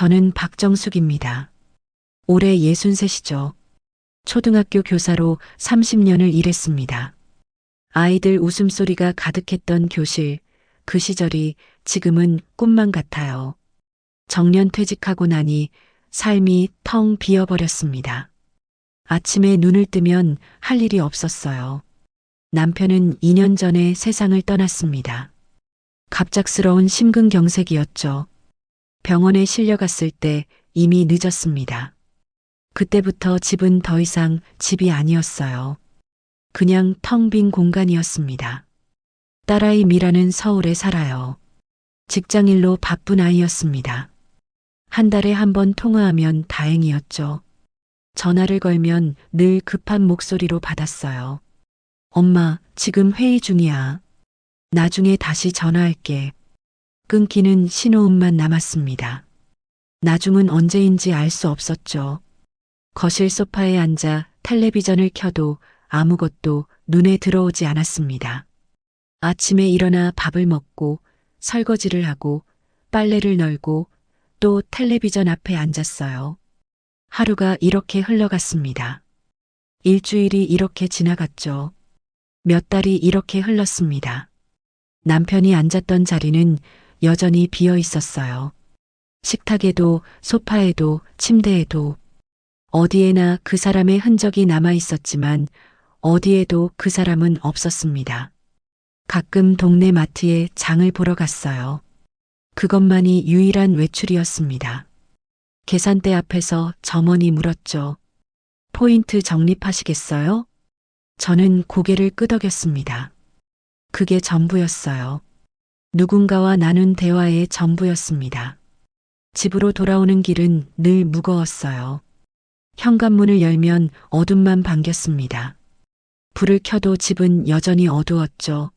저는 박정숙입니다. 올해 63이죠. 초등학교 교사로 30년을 일했습니다. 아이들 웃음소리가 가득했던 교실, 그 시절이 지금은 꿈만 같아요. 정년 퇴직하고 나니 삶이 텅 비어버렸습니다. 아침에 눈을 뜨면 할 일이 없었어요. 남편은 2년 전에 세상을 떠났습니다. 갑작스러운 심근경색이었죠. 병원에 실려갔을 때 이미 늦었습니다. 그때부터 집은 더 이상 집이 아니었어요. 그냥 텅 빈 공간이었습니다. 딸아이 미라는 서울에 살아요. 직장일로 바쁜 아이였습니다. 한 달에 한 번 통화하면 다행이었죠. 전화를 걸면 늘 급한 목소리로 받았어요. 엄마, 지금 회의 중이야. 나중에 다시 전화할게. 끊기는 신호음만 남았습니다. 나중은 언제인지 알 수 없었죠. 거실 소파에 앉아 텔레비전을 켜도 아무것도 눈에 들어오지 않았습니다. 아침에 일어나 밥을 먹고 설거지를 하고 빨래를 널고 또 텔레비전 앞에 앉았어요. 하루가 이렇게 흘러갔습니다. 일주일이 이렇게 지나갔죠. 몇 달이 이렇게 흘렀습니다. 남편이 앉았던 자리는 여전히 비어 있었어요. 식탁에도 소파에도 침대에도 어디에나 그 사람의 흔적이 남아 있었지만 어디에도 그 사람은 없었습니다. 가끔 동네 마트에 장을 보러 갔어요. 그것만이 유일한 외출이었습니다. 계산대 앞에서 점원이 물었죠. 포인트 적립하시겠어요? 저는 고개를 끄덕였습니다. 그게 전부였어요. 누군가와 나눈 대화의 전부였습니다. 집으로 돌아오는 길은 늘 무거웠어요. 현관문을 열면 어둠만 반겼습니다. 불을 켜도 집은 여전히 어두웠죠.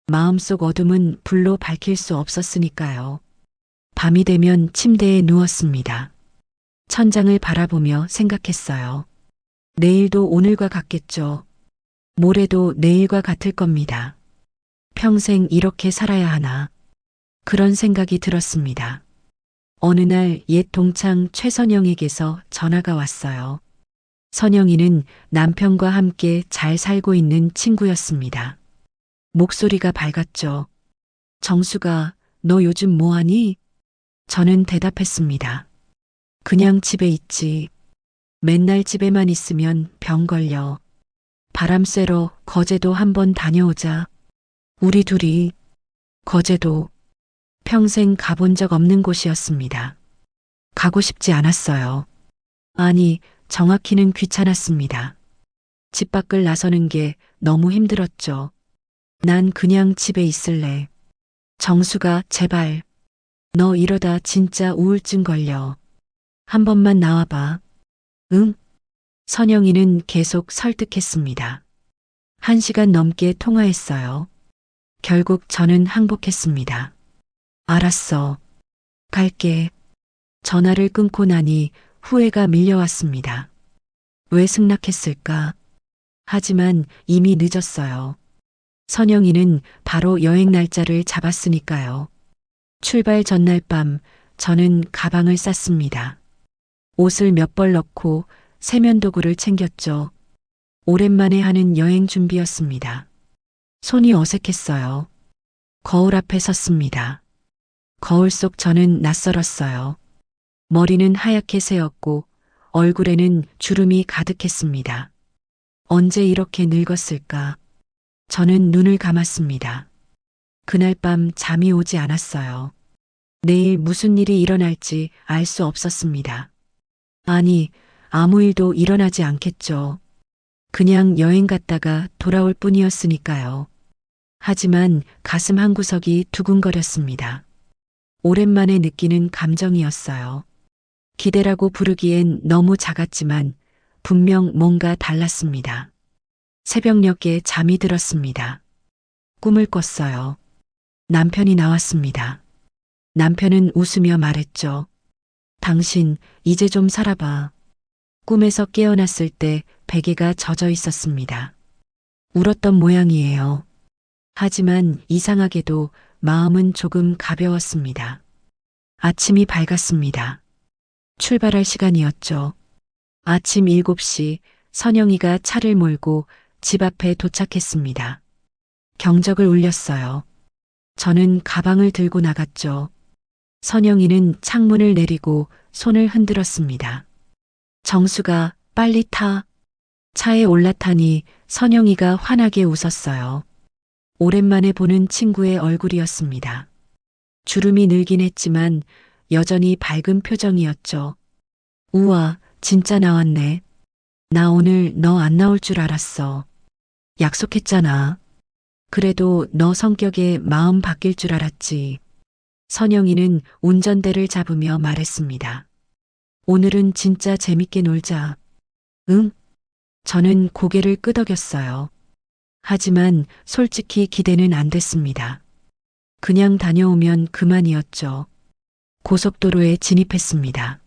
마음속 어둠은 불로 밝힐 수 없었으니까요. 밤이 되면 침대에 누웠습니다. 천장을 바라보며 생각했어요. 내일도 오늘과 같겠죠. 모레도 내일과 같을 겁니다. 평생 이렇게 살아야 하나. 그런 생각이 들었습니다. 어느 날 옛 동창 최선영에게서 전화가 왔어요. 선영이는 남편과 함께 잘 살고 있는 친구였습니다. 목소리가 밝았죠. 정수가, 너 요즘 뭐하니? 저는 대답했습니다. 그냥 집에 있지. 맨날 집에만 있으면 병 걸려. 바람 쐬러 거제도 한번 다녀오자. 우리 둘이. 거제도. 평생 가본 적 없는 곳이었습니다. 가고 싶지 않았어요. 아니, 정확히는 귀찮았습니다. 집 밖을 나서는 게 너무 힘들었죠. 난 그냥 집에 있을래. 정수가 제발. 너 이러다 진짜 우울증 걸려. 한 번만 나와봐. 응? 선영이는 계속 설득했습니다. 1시간 넘게 통화했어요. 결국 저는 항복했습니다. 알았어. 갈게. 전화를 끊고 나니 후회가 밀려왔습니다. 왜 승낙했을까? 하지만 이미 늦었어요. 선영이는 바로 여행 날짜를 잡았으니까요. 출발 전날 밤 저는 가방을 쌌습니다. 옷을 몇 벌 넣고 세면도구를 챙겼죠. 오랜만에 하는 여행 준비였습니다. 손이 어색했어요. 거울 앞에 섰습니다. 거울 속 저는 낯설었어요. 머리는 하얗게 새었고 얼굴에는 주름이 가득했습니다. 언제 이렇게 늙었을까? 저는 눈을 감았습니다. 그날 밤 잠이 오지 않았어요. 내일 무슨 일이 일어날지 알 수 없었습니다. 아니, 아무 일도 일어나지 않겠죠. 그냥 여행 갔다가 돌아올 뿐이었으니까요. 하지만 가슴 한구석이 두근거렸습니다. 오랜만에 느끼는 감정이었어요. 기대라고 부르기엔 너무 작았지만 분명 뭔가 달랐습니다. 새벽녘에 잠이 들었습니다. 꿈을 꿨어요. 남편이 나왔습니다. 남편은 웃으며 말했죠. 당신 이제 좀 살아봐. 꿈에서 깨어났을 때 베개가 젖어 있었습니다. 울었던 모양이에요. 하지만 이상하게도 마음은 조금 가벼웠습니다. 아침이 밝았습니다. 출발할 시간이었죠. 아침 7시 선영이가 차를 몰고 집 앞에 도착했습니다. 경적을 울렸어요. 저는 가방을 들고 나갔죠. 선영이는 창문을 내리고 손을 흔들었습니다. 정수가 빨리 타. 차에 올라타니 선영이가 환하게 웃었어요. 오랜만에 보는 친구의 얼굴이었습니다. 주름이 늘긴 했지만 여전히 밝은 표정이었죠. 우와, 진짜 나왔네. 나 오늘 너 안 나올 줄 알았어. 약속했잖아. 그래도 너 성격에 마음 바뀔 줄 알았지. 선영이는 운전대를 잡으며 말했습니다. 오늘은 진짜 재밌게 놀자. 응? 저는 고개를 끄덕였어요. 하지만 솔직히 기대는 안 됐습니다. 그냥 다녀오면 그만이었죠. 고속도로에 진입했습니다.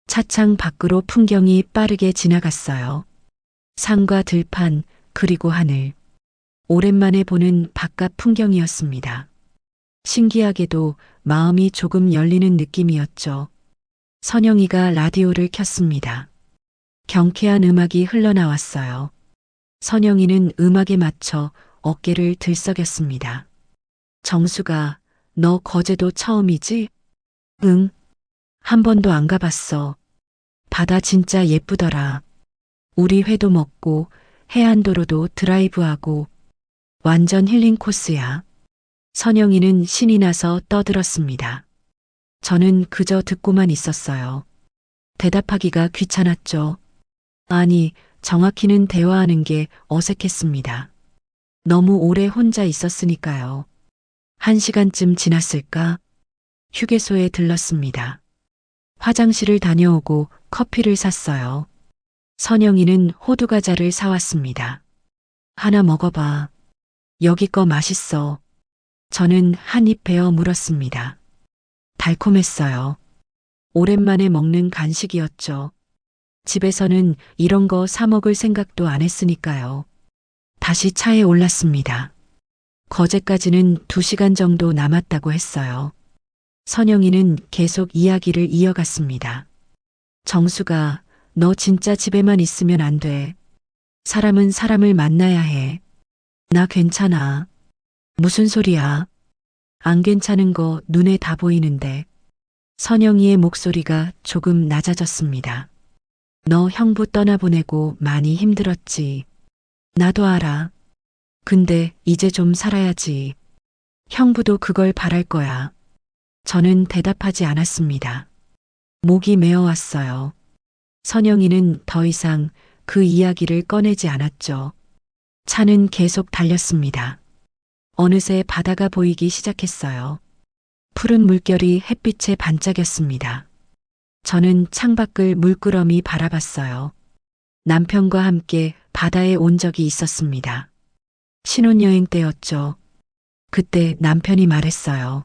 차창 밖으로 풍경이 빠르게 지나갔어요. 산과 들판, 그리고 하늘. 오랜만에 보는 바깥 풍경이었습니다. 신기하게도 마음이 조금 열리는 느낌이었죠. 선영이가 라디오를 켰습니다. 경쾌한 음악이 흘러나왔어요. 선영이는 음악에 맞춰 어깨를 들썩였습니다. 정수가, 너 거제도 처음이지? 응. 한 번도 안 가봤어. 바다 진짜 예쁘더라. 우리 회도 먹고 해안도로도 드라이브하고 완전 힐링 코스야. 선영이는 신이 나서 떠들었습니다. 저는 그저 듣고만 있었어요. 대답하기가 귀찮았죠. 아니, 정확히는 대화하는 게 어색했습니다. 너무 오래 혼자 있었으니까요. 1시간쯤 지났을까? 휴게소에 들렀습니다. 화장실을 다녀오고 커피를 샀어요. 선영이는 호두과자를 사왔습니다. 하나 먹어봐. 여기 거 맛있어. 저는 한 입 베어 물었습니다. 달콤했어요. 오랜만에 먹는 간식이었죠. 집에서는 이런 거 사 먹을 생각도 안 했으니까요. 다시 차에 올랐습니다. 거제까지는 2시간 정도 남았다고 했어요. 선영이는 계속 이야기를 이어갔습니다. 정수가, 너 진짜 집에만 있으면 안 돼. 사람은 사람을 만나야 해. 나 괜찮아. 무슨 소리야? 안 괜찮은 거 눈에 다 보이는데. 선영이의 목소리가 조금 낮아졌습니다. 너 형부 떠나보내고 많이 힘들었지. 나도 알아. 근데 이제 좀 살아야지. 형부도 그걸 바랄 거야. 저는 대답하지 않았습니다. 목이 메어왔어요. 선영이는 더 이상 그 이야기를 꺼내지 않았죠. 차는 계속 달렸습니다. 어느새 바다가 보이기 시작했어요. 푸른 물결이 햇빛에 반짝였습니다. 저는 창밖을 물끄러미 바라봤어요. 남편과 함께 바다에 온 적이 있었습니다. 신혼여행 때였죠. 그때 남편이 말했어요.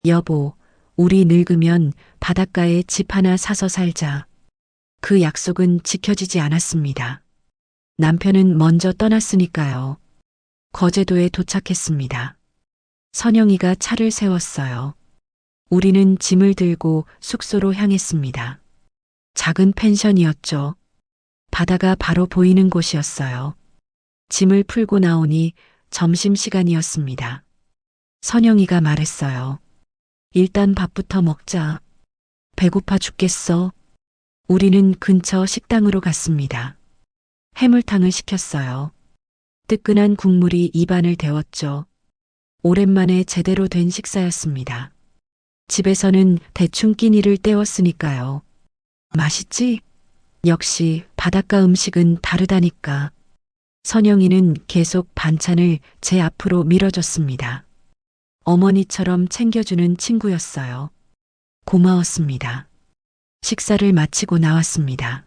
여보, 우리 늙으면 바닷가에 집 하나 사서 살자. 그 약속은 지켜지지 않았습니다. 남편은 먼저 떠났으니까요. 거제도에 도착했습니다. 선영이가 차를 세웠어요. 우리는 짐을 들고 숙소로 향했습니다. 작은 펜션이었죠. 바다가 바로 보이는 곳이었어요. 짐을 풀고 나오니 점심시간이었습니다. 선영이가 말했어요. 일단 밥부터 먹자. 배고파 죽겠어. 우리는 근처 식당으로 갔습니다. 해물탕을 시켰어요. 뜨끈한 국물이 입안을 데웠죠. 오랜만에 제대로 된 식사였습니다. 집에서는 대충 끼니를 때웠으니까요. 맛있지? 역시 바닷가 음식은 다르다니까. 선영이는 계속 반찬을 제 앞으로 밀어줬습니다. 어머니처럼 챙겨주는 친구였어요. 고마웠습니다. 식사를 마치고 나왔습니다.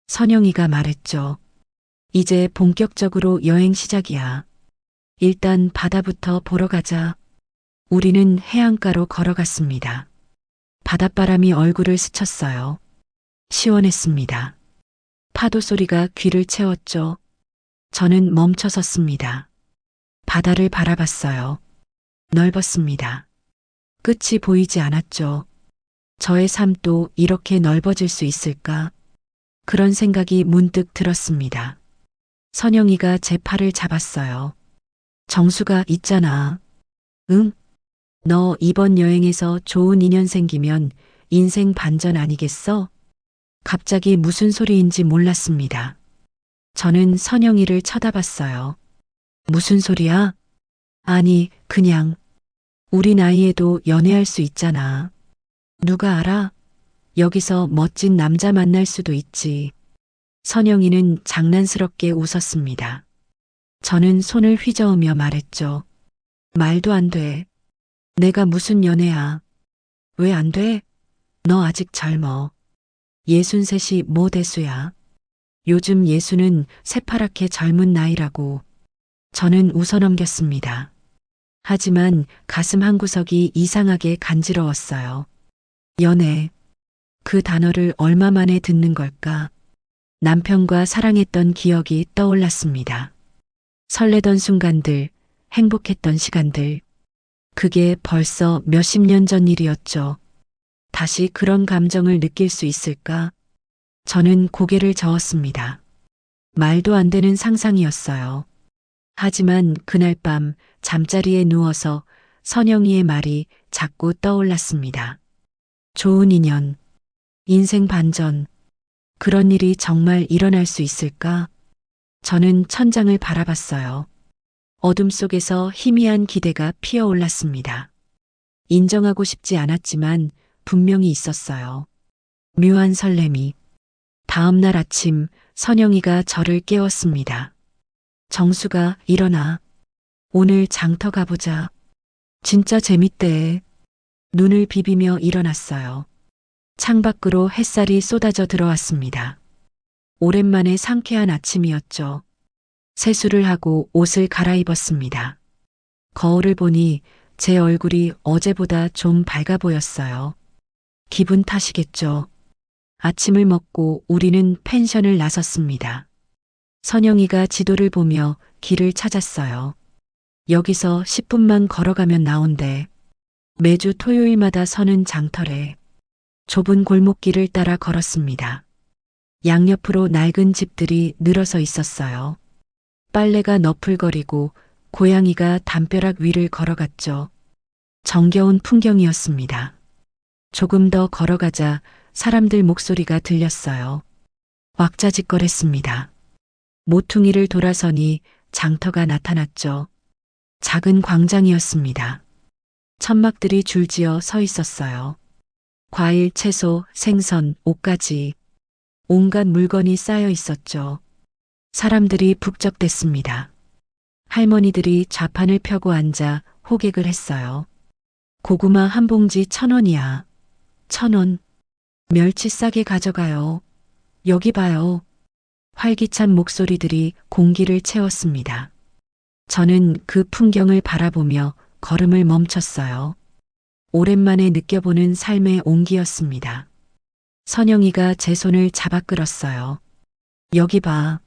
선영이가 말했죠. 이제 본격적으로 여행 시작이야. 일단 바다부터 보러 가자. 우리는 해안가로 걸어갔습니다. 바닷바람이 얼굴을 스쳤어요. 시원했습니다. 파도 소리가 귀를 채웠죠. 저는 멈춰 섰습니다. 바다를 바라봤어요. 넓었습니다. 끝이 보이지 않았죠. 저의 삶도 이렇게 넓어질 수 있을까? 그런 생각이 문득 들었습니다. 선영이가 제 팔을 잡았어요. 정수가 있잖아. 응? 너 이번 여행에서 좋은 인연 생기면 인생 반전 아니겠어? 갑자기 무슨 소리인지 몰랐습니다. 저는 선영이를 쳐다봤어요. 무슨 소리야? 아니, 그냥 우리 나이에도 연애할 수 있잖아. 누가 알아? 여기서 멋진 남자 만날 수도 있지. 선영이는 장난스럽게 웃었습니다. 저는 손을 휘저으며 말했죠. 말도 안 돼. 내가 무슨 연애야. 왜 안 돼? 너 아직 젊어. 63이 뭐 대수야. 요즘 예수는 새파랗게 젊은 나이라고. 저는 웃어넘겼습니다. 하지만 가슴 한구석이 이상하게 간지러웠어요. 연애. 그 단어를 얼마 만에 듣는 걸까? 남편과 사랑했던 기억이 떠올랐습니다. 설레던 순간들, 행복했던 시간들. 그게 벌써 몇십 년 전 일이었죠. 다시 그런 감정을 느낄 수 있을까? 저는 고개를 저었습니다. 말도 안 되는 상상이었어요. 하지만 그날 밤 잠자리에 누워서 선영이의 말이 자꾸 떠올랐습니다. 좋은 인연, 인생 반전, 그런 일이 정말 일어날 수 있을까? 저는 천장을 바라봤어요. 어둠 속에서 희미한 기대가 피어올랐습니다. 인정하고 싶지 않았지만 분명히 있었어요. 묘한 설렘이. 다음 날 아침 선영이가 저를 깨웠습니다. 정수가 일어나. 오늘 장터 가보자. 진짜 재밌대. 눈을 비비며 일어났어요. 창밖으로 햇살이 쏟아져 들어왔습니다. 오랜만에 상쾌한 아침이었죠. 세수를 하고 옷을 갈아입었습니다. 거울을 보니 제 얼굴이 어제보다 좀 밝아 보였어요. 기분 탓이겠죠. 아침을 먹고 우리는 펜션을 나섰습니다. 선영이가 지도를 보며 길을 찾았어요. 여기서 10분만 걸어가면 나온대. 매주 토요일마다 서는 장터래. 좁은 골목길을 따라 걸었습니다. 양옆으로 낡은 집들이 늘어서 있었어요. 빨래가 너풀거리고 고양이가 담벼락 위를 걸어갔죠. 정겨운 풍경이었습니다. 조금 더 걸어가자 사람들 목소리가 들렸어요. 왁자지껄했습니다. 모퉁이를 돌아서니 장터가 나타났죠. 작은 광장이었습니다. 천막들이 줄지어 서 있었어요. 과일, 채소, 생선, 옷까지 온갖 물건이 쌓여 있었죠. 사람들이 북적댔습니다. 할머니들이 좌판을 펴고 앉아 호객을 했어요. 고구마 한 봉지 1,000원이야. 1,000원. 멸치 싸게 가져가요. 여기 봐요. 활기찬 목소리들이 공기를 채웠습니다. 저는 그 풍경을 바라보며 걸음을 멈췄어요. 오랜만에 느껴보는 삶의 온기였습니다. 선영이가 제 손을 잡아 끌었어요. 여기 봐.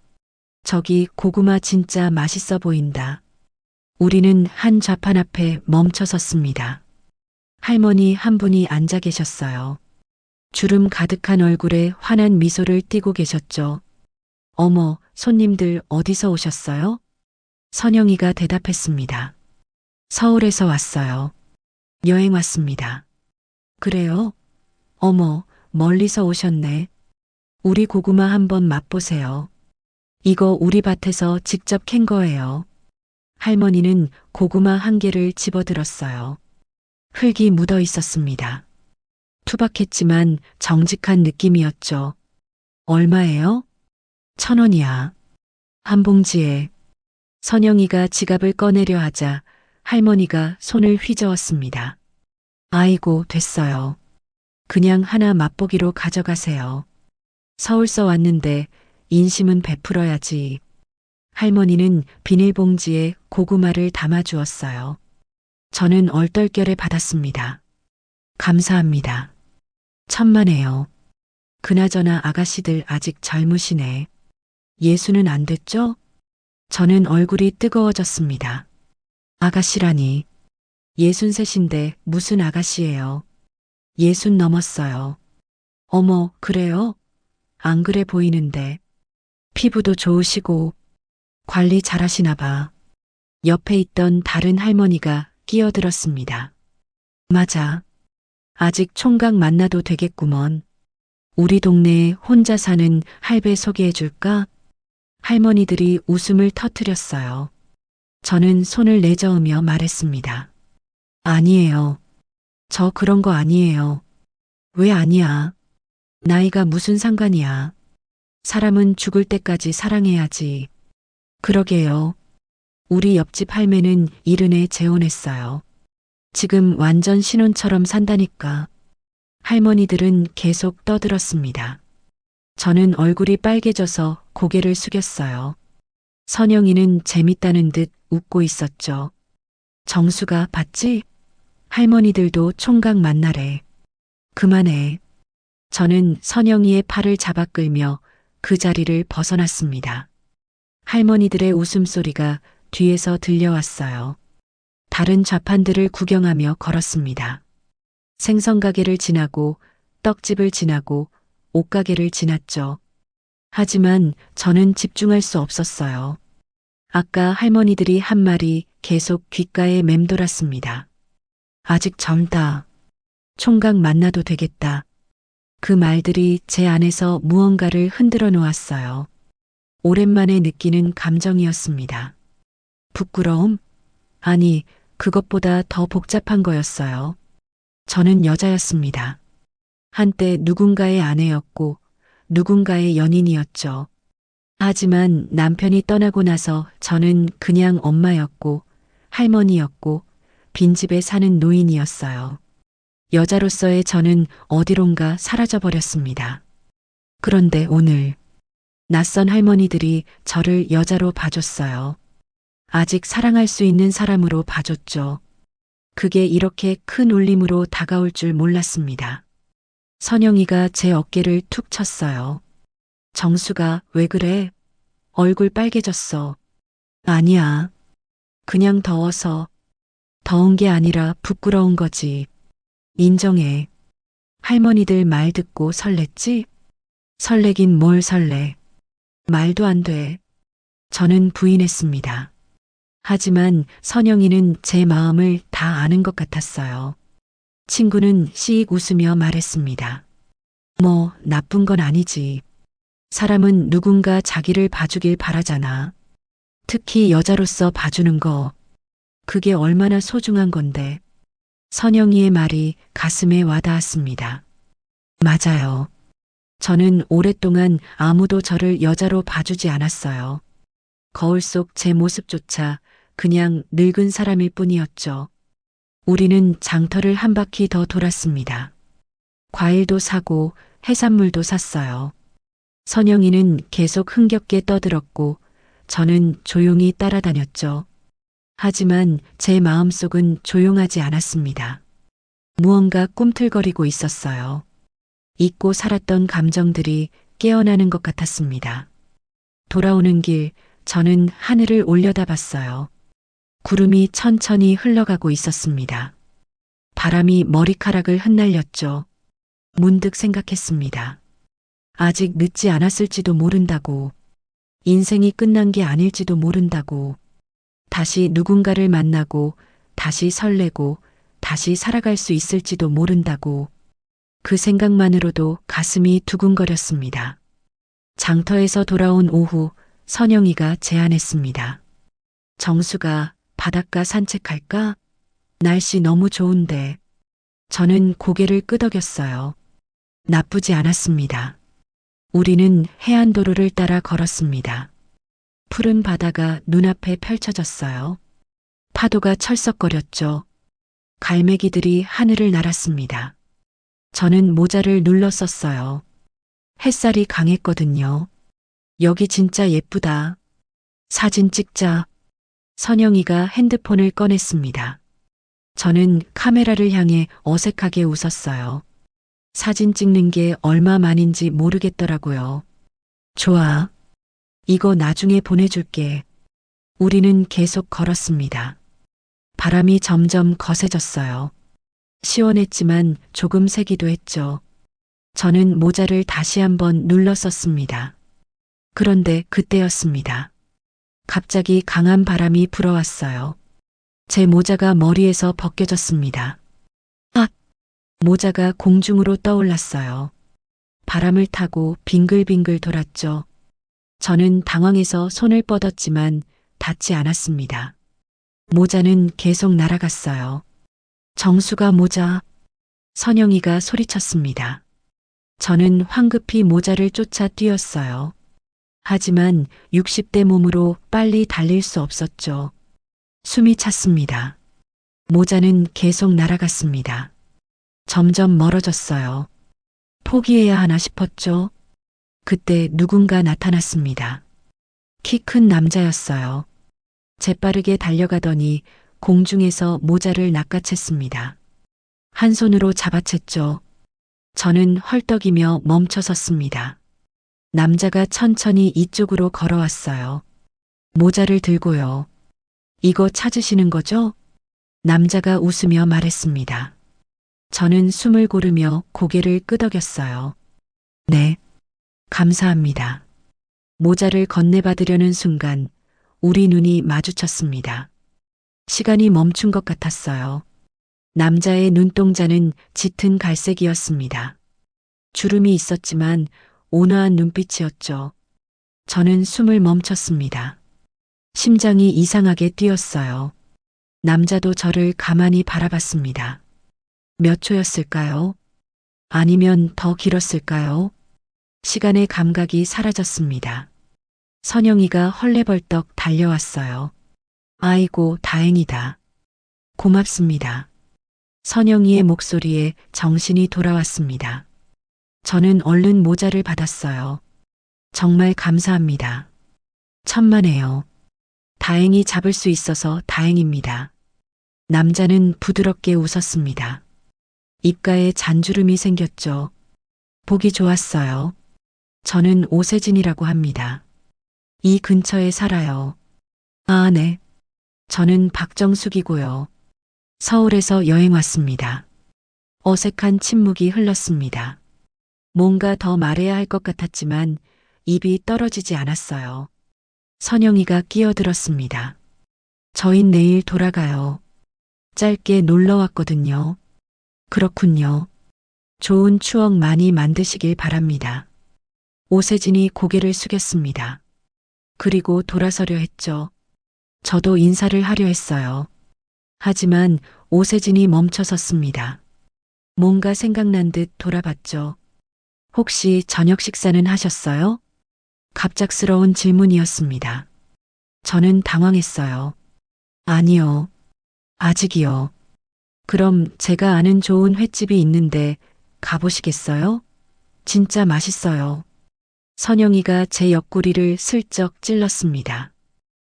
저기 고구마 진짜 맛있어 보인다. 우리는 한 좌판 앞에 멈춰 섰습니다. 할머니 한 분이 앉아 계셨어요. 주름 가득한 얼굴에 환한 미소를 띠고 계셨죠. 어머, 손님들 어디서 오셨어요? 선영이가 대답했습니다. 서울에서 왔어요. 여행 왔습니다. 그래요? 어머, 멀리서 오셨네. 우리 고구마 한번 맛보세요. 이거 우리 밭에서 직접 캔 거예요. 할머니는 고구마 한 개를 집어들었어요. 흙이 묻어 있었습니다. 투박했지만 정직한 느낌이었죠. 얼마예요? 1,000원이야. 한 봉지에. 선영이가 지갑을 꺼내려 하자 할머니가 손을 휘저었습니다. 아이고, 됐어요. 그냥 하나 맛보기로 가져가세요. 서울서 왔는데 인심은 베풀어야지. 할머니는 비닐봉지에 고구마를 담아 주었어요. 저는 얼떨결에 받았습니다. 감사합니다. 천만에요. 그나저나 아가씨들 아직 젊으시네. 예수는 안 됐죠? 저는 얼굴이 뜨거워졌습니다. 아가씨라니. 63인데 무슨 아가씨예요. 예순 넘었어요. 어머, 그래요? 안 그래 보이는데. 피부도 좋으시고 관리 잘하시나 봐. 옆에 있던 다른 할머니가 끼어들었습니다. 맞아. 아직 총각 만나도 되겠구먼. 우리 동네에 혼자 사는 할배 소개해 줄까? 할머니들이 웃음을 터뜨렸어요. 저는 손을 내저으며 말했습니다. 아니에요. 저 그런 거 아니에요. 왜 아니야? 나이가 무슨 상관이야. 사람은 죽을 때까지 사랑해야지. 그러게요. 우리 옆집 할매는 이른에 재혼했어요. 지금 완전 신혼처럼 산다니까. 할머니들은 계속 떠들었습니다. 저는 얼굴이 빨개져서 고개를 숙였어요. 선영이는 재밌다는 듯 웃고 있었죠. 정수가 봤지? 할머니들도 총각 만나래. 그만해. 저는 선영이의 팔을 잡아 끌며 그 자리를 벗어났습니다. 할머니들의 웃음소리가 뒤에서 들려왔어요. 다른 좌판들을 구경하며 걸었습니다. 생선가게를 지나고 떡집을 지나고 옷가게를 지났죠. 하지만 저는 집중할 수 없었어요. 아까 할머니들이 한 말이 계속 귓가에 맴돌았습니다. 아직 젊다. 총각 만나도 되겠다. 그 말들이 제 안에서 무언가를 흔들어 놓았어요. 오랜만에 느끼는 감정이었습니다. 부끄러움? 아니, 그것보다 더 복잡한 거였어요. 저는 여자였습니다. 한때 누군가의 아내였고 누군가의 연인이었죠. 하지만 남편이 떠나고 나서 저는 그냥 엄마였고 할머니였고 빈집에 사는 노인이었어요. 여자로서의 저는 어디론가 사라져버렸습니다. 그런데 오늘 낯선 할머니들이 저를 여자로 봐줬어요. 아직 사랑할 수 있는 사람으로 봐줬죠. 그게 이렇게 큰 울림으로 다가올 줄 몰랐습니다. 선영이가 제 어깨를 툭 쳤어요. 정수가 왜 그래? 얼굴 빨개졌어. 아니야. 그냥 더워서. 더운 게 아니라 부끄러운 거지. 인정해. 할머니들 말 듣고 설렜지? 설레긴 뭘 설레. 말도 안 돼. 저는 부인했습니다. 하지만 선영이는 제 마음을 다 아는 것 같았어요. 친구는 씩 웃으며 말했습니다. 뭐, 나쁜 건 아니지. 사람은 누군가 자기를 봐주길 바라잖아. 특히 여자로서 봐주는 거. 그게 얼마나 소중한 건데. 선영이의 말이 가슴에 와닿았습니다. 맞아요. 저는 오랫동안 아무도 저를 여자로 봐주지 않았어요. 거울 속 제 모습조차 그냥 늙은 사람일 뿐이었죠. 우리는 장터를 한 바퀴 더 돌았습니다. 과일도 사고 해산물도 샀어요. 선영이는 계속 흥겹게 떠들었고 저는 조용히 따라다녔죠. 하지만 제 마음속은 조용하지 않았습니다. 무언가 꿈틀거리고 있었어요. 잊고 살았던 감정들이 깨어나는 것 같았습니다. 돌아오는 길 저는 하늘을 올려다봤어요. 구름이 천천히 흘러가고 있었습니다. 바람이 머리카락을 흩날렸죠. 문득 생각했습니다. 아직 늦지 않았을지도 모른다고. 인생이 끝난 게 아닐지도 모른다고. 다시 누군가를 만나고 다시 설레고 다시 살아갈 수 있을지도 모른다고. 그 생각만으로도 가슴이 두근거렸습니다. 장터에서 돌아온 오후 선영이가 제안했습니다. 정수가 바닷가 산책할까? 날씨 너무 좋은데. 저는 고개를 끄덕였어요. 나쁘지 않았습니다. 우리는 해안도로를 따라 걸었습니다. 푸른 바다가 눈앞에 펼쳐졌어요. 파도가 철썩거렸죠. 갈매기들이 하늘을 날았습니다. 저는 모자를 눌러 썼어요. 햇살이 강했거든요. 여기 진짜 예쁘다. 사진 찍자. 선영이가 핸드폰을 꺼냈습니다. 저는 카메라를 향해 어색하게 웃었어요. 사진 찍는 게 얼마만인지 모르겠더라고요. 좋아. 이거 나중에 보내줄게. 우리는 계속 걸었습니다. 바람이 점점 거세졌어요. 시원했지만 조금 세기도 했죠. 저는 모자를 다시 한번 눌렀었습니다. 그런데 그때였습니다. 갑자기 강한 바람이 불어왔어요. 제 모자가 머리에서 벗겨졌습니다. 아! 모자가 공중으로 떠올랐어요. 바람을 타고 빙글빙글 돌았죠. 저는 당황해서 손을 뻗었지만 닿지 않았습니다. 모자는 계속 날아갔어요. 정수가 모자. 선영이가 소리쳤습니다. 저는 황급히 모자를 쫓아 뛰었어요. 하지만 60대 몸으로 빨리 달릴 수 없었죠. 숨이 찼습니다. 모자는 계속 날아갔습니다. 점점 멀어졌어요. 포기해야 하나 싶었죠. 그때 누군가 나타났습니다. 키 큰 남자였어요. 재빠르게 달려가더니 공중에서 모자를 낚아챘습니다. 한 손으로 잡아챘죠. 저는 헐떡이며 멈춰섰습니다. 남자가 천천히 이쪽으로 걸어왔어요. 모자를 들고요. 이거 찾으시는 거죠? 남자가 웃으며 말했습니다. 저는 숨을 고르며 고개를 끄덕였어요. 네, 감사합니다. 모자를 건네받으려는 순간 우리 눈이 마주쳤습니다. 시간이 멈춘 것 같았어요. 남자의 눈동자는 짙은 갈색이었습니다. 주름이 있었지만 온화한 눈빛이었죠. 저는 숨을 멈췄습니다. 심장이 이상하게 뛰었어요. 남자도 저를 가만히 바라봤습니다. 몇 초였을까요? 아니면 더 길었을까요? 시간의 감각이 사라졌습니다. 선영이가 헐레벌떡 달려왔어요. 아이고, 다행이다. 고맙습니다. 선영이의 목소리에 정신이 돌아왔습니다. 저는 얼른 모자를 받았어요. 정말 감사합니다. 천만에요. 다행히 잡을 수 있어서 다행입니다. 남자는 부드럽게 웃었습니다. 입가에 잔주름이 생겼죠. 보기 좋았어요. 저는 오세진이라고 합니다. 이 근처에 살아요. 아, 네. 저는 박정숙이고요. 서울에서 여행 왔습니다. 어색한 침묵이 흘렀습니다. 뭔가 더 말해야 할 것 같았지만 입이 떨어지지 않았어요. 선영이가 끼어들었습니다. 저흰 내일 돌아가요. 짧게 놀러 왔거든요. 그렇군요. 좋은 추억 많이 만드시길 바랍니다. 오세진이 고개를 숙였습니다. 그리고 돌아서려 했죠. 저도 인사를 하려 했어요. 하지만 오세진이 멈춰섰습니다. 뭔가 생각난 듯 돌아봤죠. 혹시 저녁 식사는 하셨어요? 갑작스러운 질문이었습니다. 저는 당황했어요. 아니요. 아직이요. 그럼 제가 아는 좋은 횟집이 있는데 가보시겠어요? 진짜 맛있어요. 선영이가 제 옆구리를 슬쩍 찔렀습니다.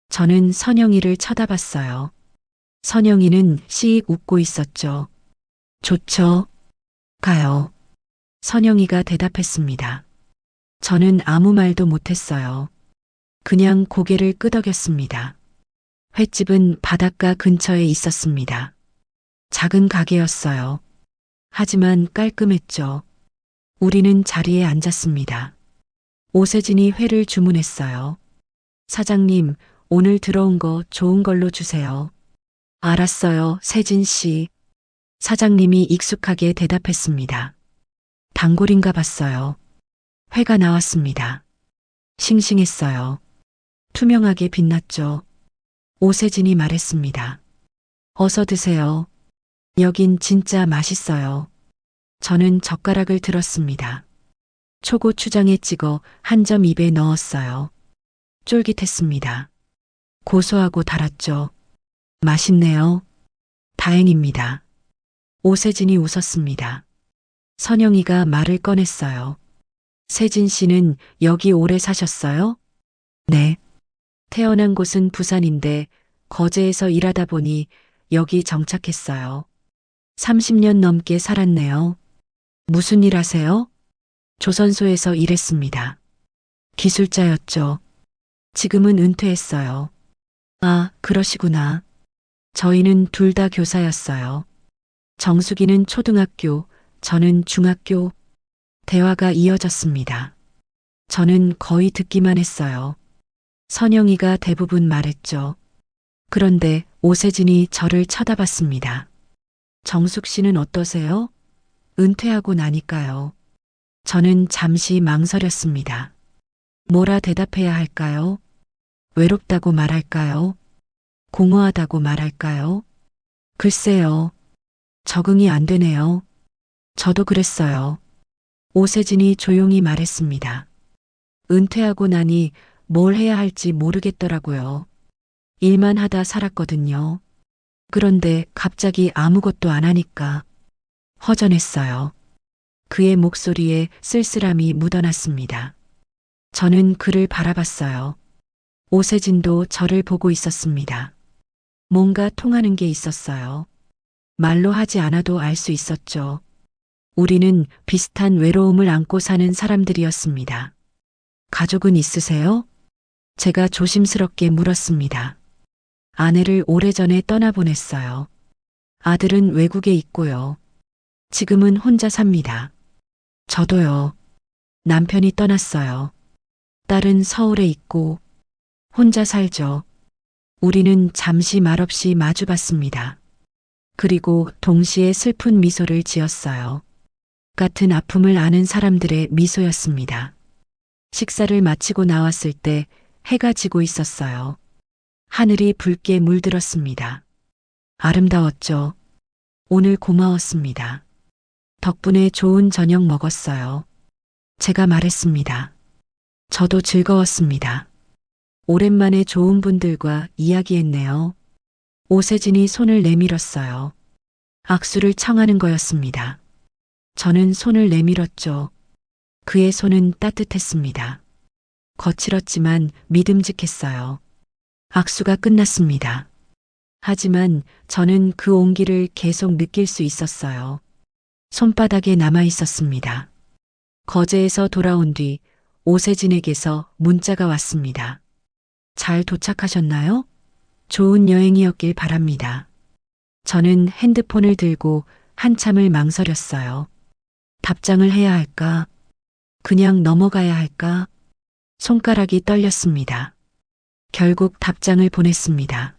저는 선영이를 쳐다봤어요. 선영이는 씩 웃고 있었죠. 좋죠. 가요. 선영이가 대답했습니다. 저는 아무 말도 못했어요. 그냥 고개를 끄덕였습니다. 횟집은 바닷가 근처에 있었습니다. 작은 가게였어요. 하지만 깔끔했죠. 우리는 자리에 앉았습니다. 오세진이 회를 주문했어요. 사장님, 오늘 들어온 거 좋은 걸로 주세요. 알았어요, 세진 씨. 사장님이 익숙하게 대답했습니다. 단골인가 봤어요. 회가 나왔습니다. 싱싱했어요. 투명하게 빛났죠. 오세진이 말했습니다. 어서 드세요. 여긴 진짜 맛있어요. 저는 젓가락을 들었습니다. 초고추장에 찍어 한 점 입에 넣었어요. 쫄깃했습니다. 고소하고 달았죠. 맛있네요. 다행입니다. 오세진이 웃었습니다. 선영이가 말을 꺼냈어요. 세진 씨는 여기 오래 사셨어요? 네. 태어난 곳은 부산인데 거제에서 일하다 보니 여기 정착했어요. 30년 넘게 살았네요. 무슨 일 하세요? 조선소에서 일했습니다. 기술자였죠. 지금은 은퇴했어요. 아, 그러시구나. 저희는 둘 다 교사였어요. 정수기는 초등학교, 저는 중학교. 대화가 이어졌습니다. 저는 거의 듣기만 했어요. 선영이가 대부분 말했죠. 그런데 오세진이 저를 쳐다봤습니다. 정숙 씨는 어떠세요? 은퇴하고 나니까요. 저는 잠시 망설였습니다. 뭐라 대답해야 할까요? 외롭다고 말할까요? 공허하다고 말할까요? 글쎄요. 적응이 안 되네요. 저도 그랬어요. 오세진이 조용히 말했습니다. 은퇴하고 나니 뭘 해야 할지 모르겠더라고요. 일만 하다 살았거든요. 그런데 갑자기 아무것도 안 하니까 허전했어요. 그의 목소리에 쓸쓸함이 묻어났습니다. 저는 그를 바라봤어요. 오세진도 저를 보고 있었습니다. 뭔가 통하는 게 있었어요. 말로 하지 않아도 알 수 있었죠. 우리는 비슷한 외로움을 안고 사는 사람들이었습니다. 가족은 있으세요? 제가 조심스럽게 물었습니다. 아내를 오래전에 떠나보냈어요. 아들은 외국에 있고요. 지금은 혼자 삽니다. 저도요. 남편이 떠났어요. 딸은 서울에 있고 혼자 살죠. 우리는 잠시 말없이 마주봤습니다. 그리고 동시에 슬픈 미소를 지었어요. 같은 아픔을 아는 사람들의 미소였습니다. 식사를 마치고 나왔을 때 해가 지고 있었어요. 하늘이 붉게 물들었습니다. 아름다웠죠. 오늘 고마웠습니다. 덕분에 좋은 저녁 먹었어요. 제가 말했습니다. 저도 즐거웠습니다. 오랜만에 좋은 분들과 이야기했네요. 오세진이 손을 내밀었어요. 악수를 청하는 거였습니다. 저는 손을 내밀었죠. 그의 손은 따뜻했습니다. 거칠었지만 믿음직했어요. 악수가 끝났습니다. 하지만 저는 그 온기를 계속 느낄 수 있었어요. 손바닥에 남아 있었습니다. 거제에서 돌아온 뒤 오세진에게서 문자가 왔습니다. 잘 도착하셨나요? 좋은 여행이었길 바랍니다. 저는 핸드폰을 들고 한참을 망설였어요. 답장을 해야 할까? 그냥 넘어가야 할까? 손가락이 떨렸습니다. 결국 답장을 보냈습니다.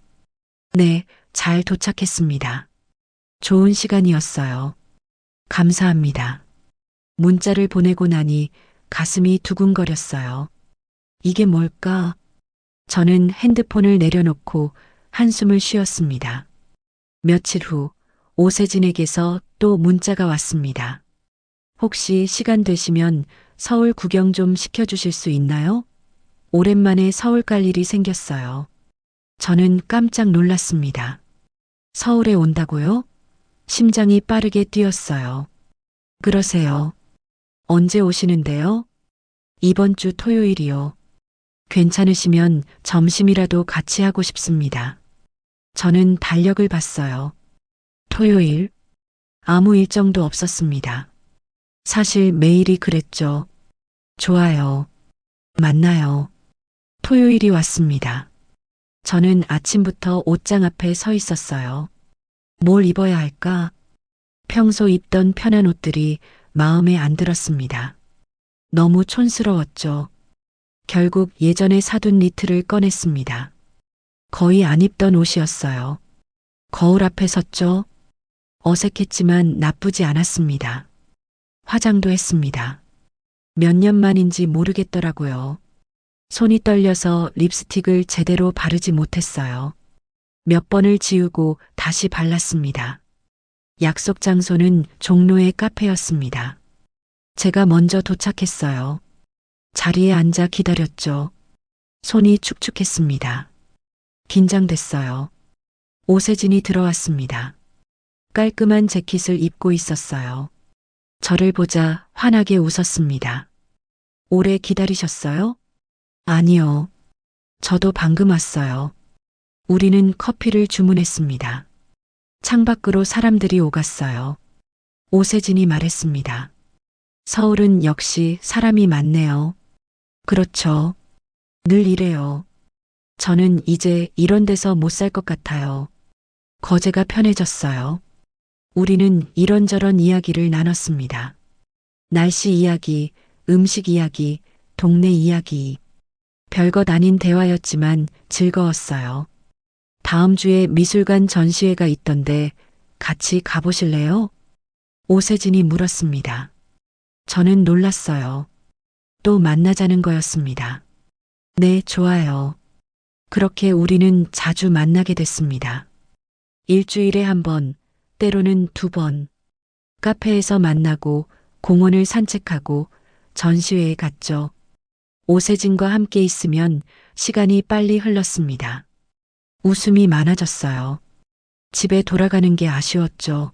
네, 잘 도착했습니다. 좋은 시간이었어요. 감사합니다. 문자를 보내고 나니 가슴이 두근거렸어요. 이게 뭘까? 저는 핸드폰을 내려놓고 한숨을 쉬었습니다. 며칠 후 오세진에게서 또 문자가 왔습니다. 혹시 시간 되시면 서울 구경 좀 시켜주실 수 있나요? 오랜만에 서울 갈 일이 생겼어요. 저는 깜짝 놀랐습니다. 서울에 온다고요? 심장이 빠르게 뛰었어요. 그러세요. 언제 오시는데요? 이번 주 토요일이요. 괜찮으시면 점심이라도 같이 하고 싶습니다. 저는 달력을 봤어요. 토요일? 아무 일정도 없었습니다. 사실 매일이 그랬죠. 좋아요. 만나요. 토요일이 왔습니다. 저는 아침부터 옷장 앞에 서 있었어요. 뭘 입어야 할까? 평소 입던 편한 옷들이 마음에 안 들었습니다. 너무 촌스러웠죠. 결국 예전에 사둔 니트를 꺼냈습니다. 거의 안 입던 옷이었어요. 거울 앞에 섰죠. 어색했지만 나쁘지 않았습니다. 화장도 했습니다. 몇 년 만인지 모르겠더라고요. 손이 떨려서 립스틱을 제대로 바르지 못했어요. 몇 번을 지우고 다시 발랐습니다. 약속 장소는 종로의 카페였습니다. 제가 먼저 도착했어요. 자리에 앉아 기다렸죠. 손이 축축했습니다. 긴장됐어요. 오세진이 들어왔습니다. 깔끔한 재킷을 입고 있었어요. 저를 보자 환하게 웃었습니다. 오래 기다리셨어요? 아니요. 저도 방금 왔어요. 우리는 커피를 주문했습니다. 창밖으로 사람들이 오갔어요. 오세진이 말했습니다. 서울은 역시 사람이 많네요. 그렇죠. 늘 이래요. 저는 이제 이런 데서 못 살 것 같아요. 거제가 편해졌어요. 우리는 이런저런 이야기를 나눴습니다. 날씨 이야기, 음식 이야기, 동네 이야기. 별것 아닌 대화였지만 즐거웠어요. 다음 주에 미술관 전시회가 있던데 같이 가보실래요? 오세진이 물었습니다. 저는 놀랐어요. 또 만나자는 거였습니다. 네, 좋아요. 그렇게 우리는 자주 만나게 됐습니다. 일주일에 한 번, 때로는 두 번. 카페에서 만나고 공원을 산책하고 전시회에 갔죠. 오세진과 함께 있으면 시간이 빨리 흘렀습니다. 웃음이 많아졌어요. 집에 돌아가는 게 아쉬웠죠.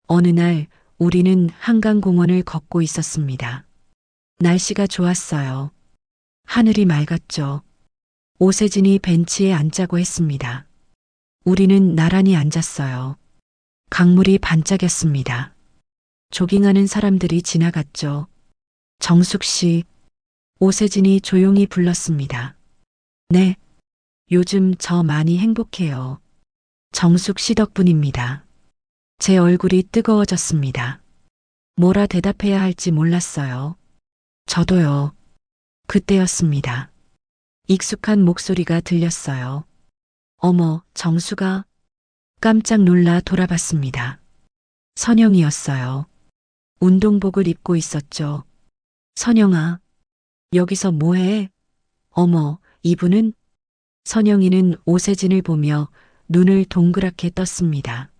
어느 날 우리는 한강공원을 걷고 있었습니다. 날씨가 좋았어요. 하늘이 맑았죠. 오세진이 벤치에 앉자고 했습니다. 우리는 나란히 앉았어요. 강물이 반짝였습니다. 조깅하는 사람들이 지나갔죠. 정숙 씨, 오세진이 조용히 불렀습니다. 네, 요즘 저 많이 행복해요. 정숙 씨 덕분입니다. 제 얼굴이 뜨거워졌습니다. 뭐라 대답해야 할지 몰랐어요. 저도요. 그때였습니다. 익숙한 목소리가 들렸어요. 어머, 정수가. 깜짝 놀라 돌아봤습니다. 선영이었어요. 운동복을 입고 있었죠. 선영아, 여기서 뭐해? 어머, 이분은? 선영이는 오세진을 보며 눈을 동그랗게 떴습니다.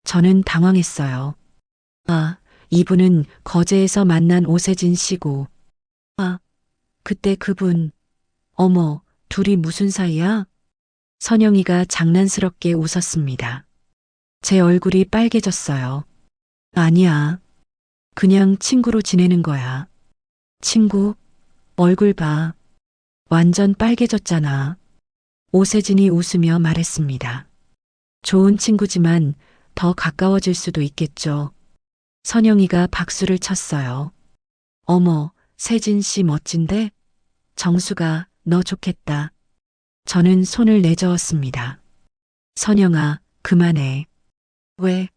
저는 당황했어요. 아, 이분은 거제에서 만난 오세진 씨고. 아, 그때 그분. 어머, 둘이 무슨 사이야? 선영이가 장난스럽게 웃었습니다. 제 얼굴이 빨개졌어요. 아니야. 그냥 친구로 지내는 거야. 친구? 얼굴 봐. 완전 빨개졌잖아. 오세진이 웃으며 말했습니다. 좋은 친구지만 더 가까워질 수도 있겠죠. 선영이가 박수를 쳤어요. 어머, 세진 씨 멋진데? 정수가 너 좋겠다. 저는 손을 내저었습니다. 선영아, 그만해. 왜?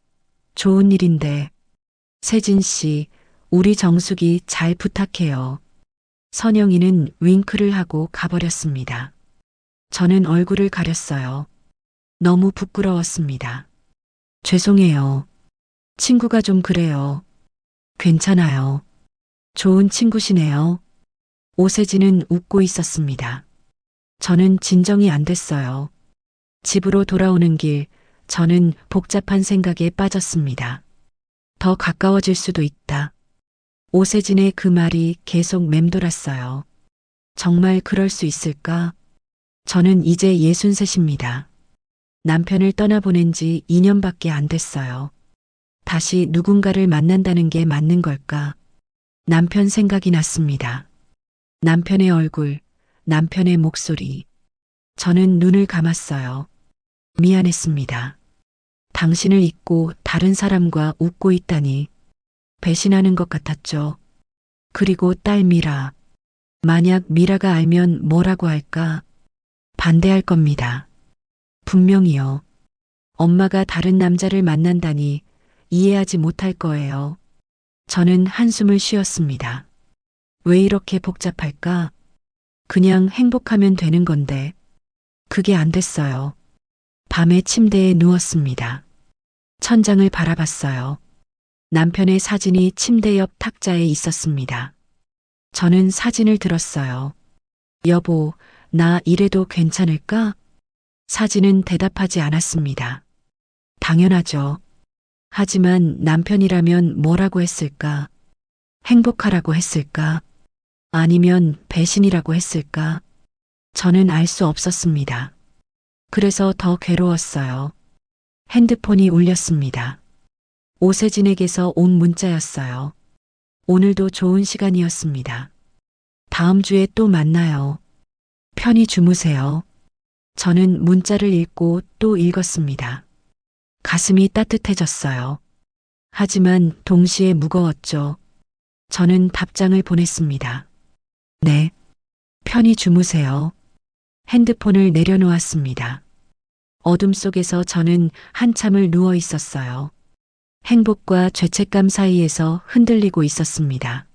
좋은 일인데. 세진 씨, 우리 정숙이 잘 부탁해요. 선영이는 윙크를 하고 가버렸습니다. 저는 얼굴을 가렸어요. 너무 부끄러웠습니다. 죄송해요. 친구가 좀 그래요. 괜찮아요. 좋은 친구시네요. 오세진은 웃고 있었습니다. 저는 진정이 안 됐어요. 집으로 돌아오는 길, 저는 복잡한 생각에 빠졌습니다. 더 가까워질 수도 있다. 오세진의 그 말이 계속 맴돌았어요. 정말 그럴 수 있을까? 저는 이제 63입니다. 남편을 떠나보낸 지 2년밖에 안 됐어요. 다시 누군가를 만난다는 게 맞는 걸까? 남편 생각이 났습니다. 남편의 얼굴, 남편의 목소리. 저는 눈을 감았어요. 미안했습니다. 당신을 잊고 다른 사람과 웃고 있다니 배신하는 것 같았죠. 그리고 딸 미라. 만약 미라가 알면 뭐라고 할까? 반대할 겁니다. 분명히요. 엄마가 다른 남자를 만난다니 이해하지 못할 거예요. 저는 한숨을 쉬었습니다. 왜 이렇게 복잡할까? 그냥 행복하면 되는 건데. 그게 안 됐어요. 밤에 침대에 누웠습니다. 천장을 바라봤어요. 남편의 사진이 침대 옆 탁자에 있었습니다. 저는 사진을 들었어요. 여보, 나 이래도 괜찮을까? 사진은 대답하지 않았습니다. 당연하죠. 하지만 남편이라면 뭐라고 했을까? 행복하라고 했을까? 아니면 배신이라고 했을까? 저는 알 수 없었습니다. 그래서 더 괴로웠어요. 핸드폰이 울렸습니다. 오세진에게서 온 문자였어요. 오늘도 좋은 시간이었습니다. 다음 주에 또 만나요. 편히 주무세요. 저는 문자를 읽고 또 읽었습니다. 가슴이 따뜻해졌어요. 하지만 동시에 무거웠죠. 저는 답장을 보냈습니다. 네. 편히 주무세요. 핸드폰을 내려놓았습니다. 어둠 속에서 저는 한참을 누워 있었어요. 행복과 죄책감 사이에서 흔들리고 있었습니다.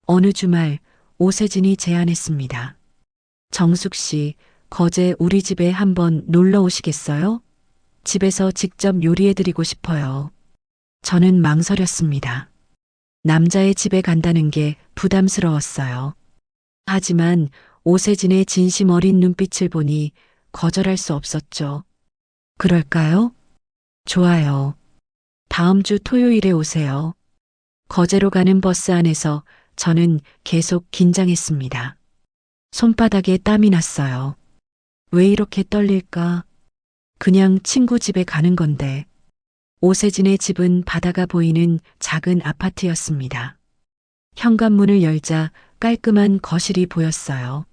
어느 주말 오세진이 제안했습니다. 정숙 씨, 거제 우리 집에 한번 놀러 오시겠어요? 집에서 직접 요리해드리고 싶어요. 저는 망설였습니다. 남자의 집에 간다는 게 부담스러웠어요. 하지만 오세진의 진심 어린 눈빛을 보니 거절할 수 없었죠. 그럴까요? 좋아요. 다음 주 토요일에 오세요. 거제로 가는 버스 안에서 저는 계속 긴장했습니다. 손바닥에 땀이 났어요. 왜 이렇게 떨릴까? 그냥 친구 집에 가는 건데. 오세진의 집은 바다가 보이는 작은 아파트였습니다. 현관문을 열자 깔끔한 거실이 보였어요.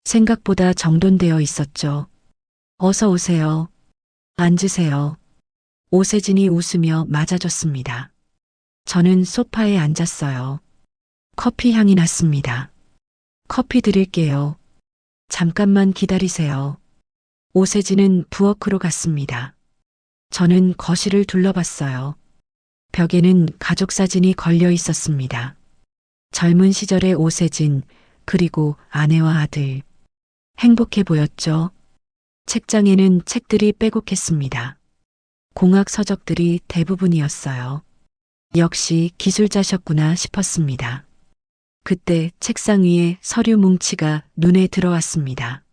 생각보다 정돈되어 있었죠. 어서 오세요. 앉으세요. 오세진이 웃으며 맞아줬습니다. 저는 소파에 앉았어요. 커피 향이 났습니다. 커피 드릴게요. 잠깐만 기다리세요. 오세진은 부엌으로 갔습니다. 저는 거실을 둘러봤어요. 벽에는 가족 사진이 걸려 있었습니다. 젊은 시절의 오세진, 그리고 아내와 아들. 행복해 보였죠. 책장에는 책들이 빼곡했습니다. 공학 서적들이 대부분이었어요. 역시 기술자셨구나 싶었습니다. 그때 책상 위에 서류 뭉치가 눈에 들어왔습니다.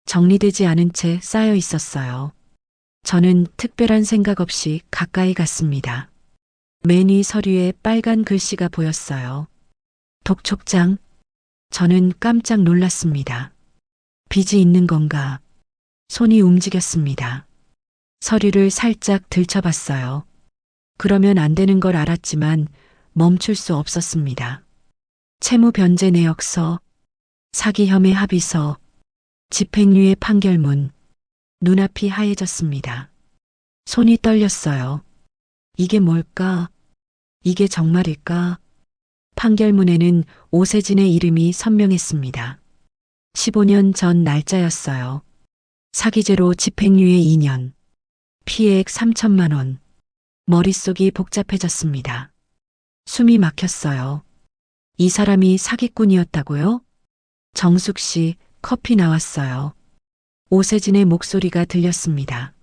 정리되지 않은 채 쌓여 있었어요. 저는 특별한 생각 없이 가까이 갔습니다. 맨 위 서류에 빨간 글씨가 보였어요. 독촉장. 저는 깜짝 놀랐습니다. 빚이 있는 건가? 손이 움직였습니다. 서류를 살짝 들춰봤어요. 그러면 안 되는 걸 알았지만 멈출 수 없었습니다. 채무 변제 내역서, 사기 혐의 합의서, 집행유예 판결문. 눈앞이 하얘졌습니다. 손이 떨렸어요. 이게 뭘까? 이게 정말일까? 판결문에는 오세진의 이름이 선명했습니다. 15년 전 날짜였어요. 사기죄로 집행유예 2년. 피해액 3천만 원. 머릿속이 복잡해졌습니다. 숨이 막혔어요. 이 사람이 사기꾼이었다고요? 정숙 씨, 커피 나왔어요. 오세진의 목소리가 들렸습니다.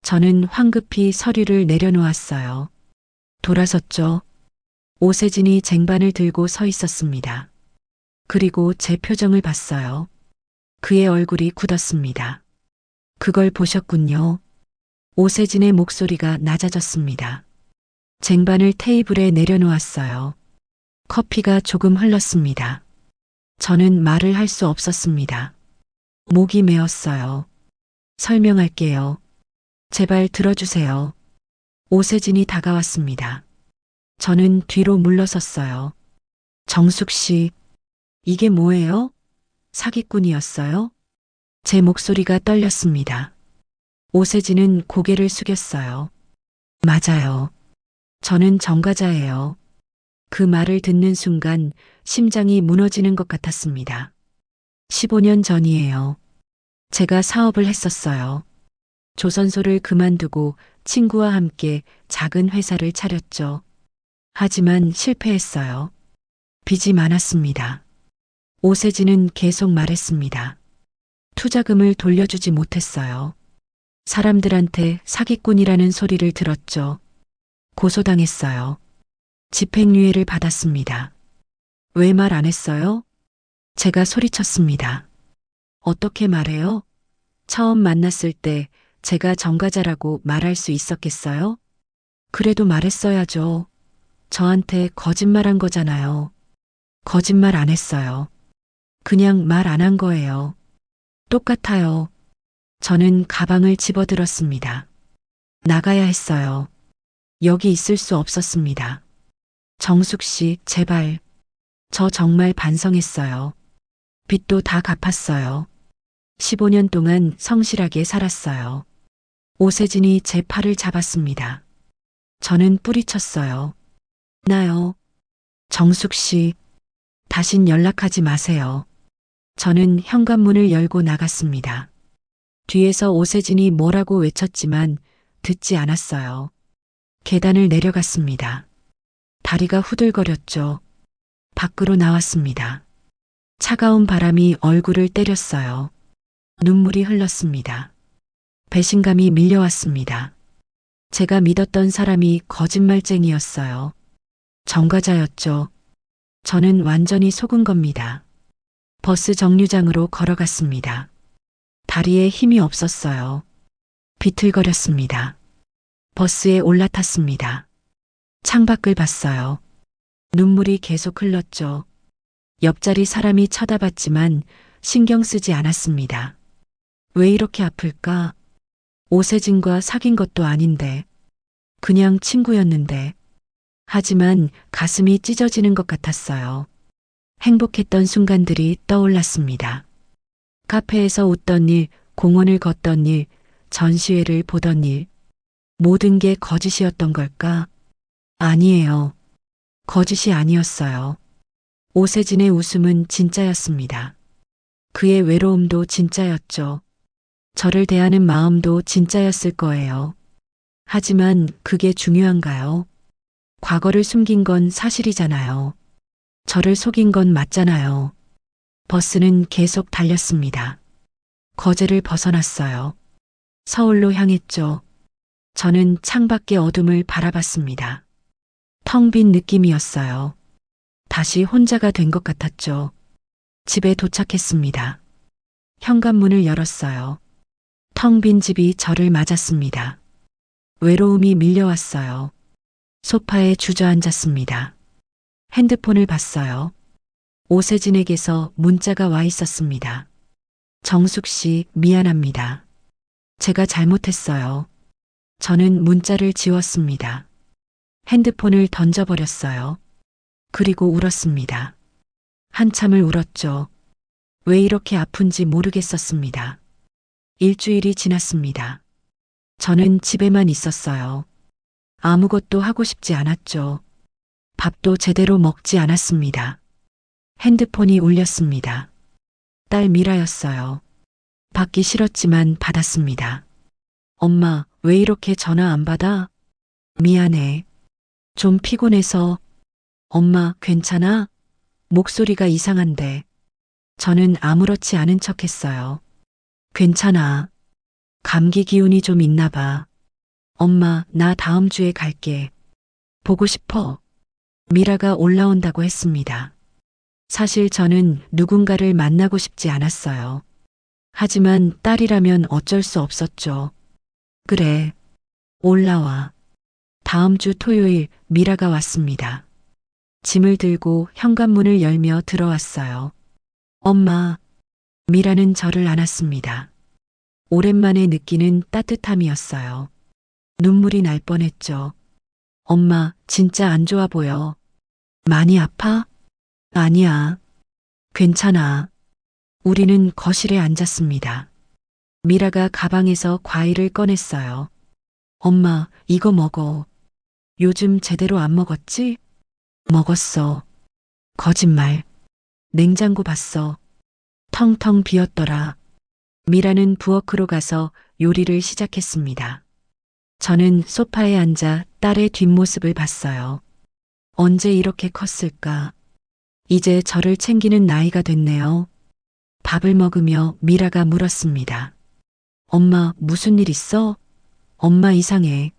저는 황급히 서류를 내려놓았어요. 돌아섰죠. 오세진이 쟁반을 들고 서 있었습니다. 그리고 제 표정을 봤어요. 그의 얼굴이 굳었습니다. 그걸 보셨군요. 오세진의 목소리가 낮아졌습니다. 쟁반을 테이블에 내려놓았어요. 커피가 조금 흘렀습니다. 저는 말을 할 수 없었습니다. 목이 메었어요. 설명할게요. 제발 들어주세요. 오세진이 다가왔습니다. 저는 뒤로 물러섰어요. 정숙 씨, 이게 뭐예요? 사기꾼이었어요? 제 목소리가 떨렸습니다. 오세진은 고개를 숙였어요. 맞아요. 저는 전과자예요. 그 말을 듣는 순간 심장이 무너지는 것 같았습니다. 15년 전이에요. 제가 사업을 했었어요. 조선소를 그만두고 친구와 함께 작은 회사를 차렸죠. 하지만 실패했어요. 빚이 많았습니다. 오세진은 계속 말했습니다. 투자금을 돌려주지 못했어요. 사람들한테 사기꾼이라는 소리를 들었죠. 고소당했어요. 집행유예를 받았습니다. 왜 말 안 했어요? 제가 소리쳤습니다. 어떻게 말해요? 처음 만났을 때 제가 전과자라고 말할 수 있었겠어요? 그래도 말했어야죠. 저한테 거짓말한 거잖아요. 거짓말 안 했어요. 그냥 말 안 한 거예요. 똑같아요. 저는 가방을 집어들었습니다. 나가야 했어요. 여기 있을 수 없었습니다. 정숙 씨, 제발. 저 정말 반성했어요. 빚도 다 갚았어요. 15년 동안 성실하게 살았어요. 오세진이 제 팔을 잡았습니다. 저는 뿌리쳤어요. 나요. 정숙 씨, 다신 연락하지 마세요. 저는 현관문을 열고 나갔습니다. 뒤에서 오세진이 뭐라고 외쳤지만 듣지 않았어요. 계단을 내려갔습니다. 다리가 후들거렸죠. 밖으로 나왔습니다. 차가운 바람이 얼굴을 때렸어요. 눈물이 흘렀습니다. 배신감이 밀려왔습니다. 제가 믿었던 사람이 거짓말쟁이였어요. 전과자였죠. 저는 완전히 속은 겁니다. 버스 정류장으로 걸어갔습니다. 다리에 힘이 없었어요. 비틀거렸습니다. 버스에 올라탔습니다. 창밖을 봤어요. 눈물이 계속 흘렀죠. 옆자리 사람이 쳐다봤지만 신경 쓰지 않았습니다. 왜 이렇게 아플까? 오세진과 사귄 것도 아닌데, 그냥 친구였는데, 하지만 가슴이 찢어지는 것 같았어요. 행복했던 순간들이 떠올랐습니다. 카페에서 웃던 일, 공원을 걷던 일, 전시회를 보던 일, 모든 게 거짓이었던 걸까? 아니에요. 거짓이 아니었어요. 오세진의 웃음은 진짜였습니다. 그의 외로움도 진짜였죠. 저를 대하는 마음도 진짜였을 거예요. 하지만 그게 중요한가요? 과거를 숨긴 건 사실이잖아요. 저를 속인 건 맞잖아요. 버스는 계속 달렸습니다. 거제를 벗어났어요. 서울로 향했죠. 저는 창밖의 어둠을 바라봤습니다. 텅 빈 느낌이었어요. 다시 혼자가 된 것 같았죠. 집에 도착했습니다. 현관문을 열었어요. 텅 빈 집이 저를 맞았습니다. 외로움이 밀려왔어요. 소파에 주저앉았습니다. 핸드폰을 봤어요. 오세진에게서 문자가 와 있었습니다. 정숙 씨, 미안합니다. 제가 잘못했어요. 저는 문자를 지웠습니다. 핸드폰을 던져버렸어요. 그리고 울었습니다. 한참을 울었죠. 왜 이렇게 아픈지 모르겠었습니다. 일주일이 지났습니다. 저는 집에만 있었어요. 아무것도 하고 싶지 않았죠. 밥도 제대로 먹지 않았습니다. 핸드폰이 울렸습니다. 딸 미라였어요. 받기 싫었지만 받았습니다. 엄마, 왜 이렇게 전화 안 받아? 미안해. 좀 피곤해서. 엄마, 괜찮아? 목소리가 이상한데. 저는 아무렇지 않은 척 했어요. 괜찮아. 감기 기운이 좀 있나 봐. 엄마, 나 다음 주에 갈게. 보고 싶어. 미라가 올라온다고 했습니다. 사실 저는 누군가를 만나고 싶지 않았어요. 하지만 딸이라면 어쩔 수 없었죠. 그래. 올라와. 다음 주 토요일 미라가 왔습니다. 짐을 들고 현관문을 열며 들어왔어요. 엄마. 미라는 저를 안았습니다. 오랜만에 느끼는 따뜻함이었어요. 눈물이 날 뻔했죠. 엄마, 진짜 안 좋아 보여. 많이 아파? 아니야. 괜찮아. 우리는 거실에 앉았습니다. 미라가 가방에서 과일을 꺼냈어요. 엄마, 이거 먹어. 요즘 제대로 안 먹었지? 먹었어. 거짓말. 냉장고 봤어. 텅텅 비었더라. 미라는 부엌으로 가서 요리를 시작했습니다. 저는 소파에 앉아 딸의 뒷모습을 봤어요. 언제 이렇게 컸을까? 이제 저를 챙기는 나이가 됐네요. 밥을 먹으며 미라가 물었습니다. 엄마, 무슨 일 있어? 엄마 이상해.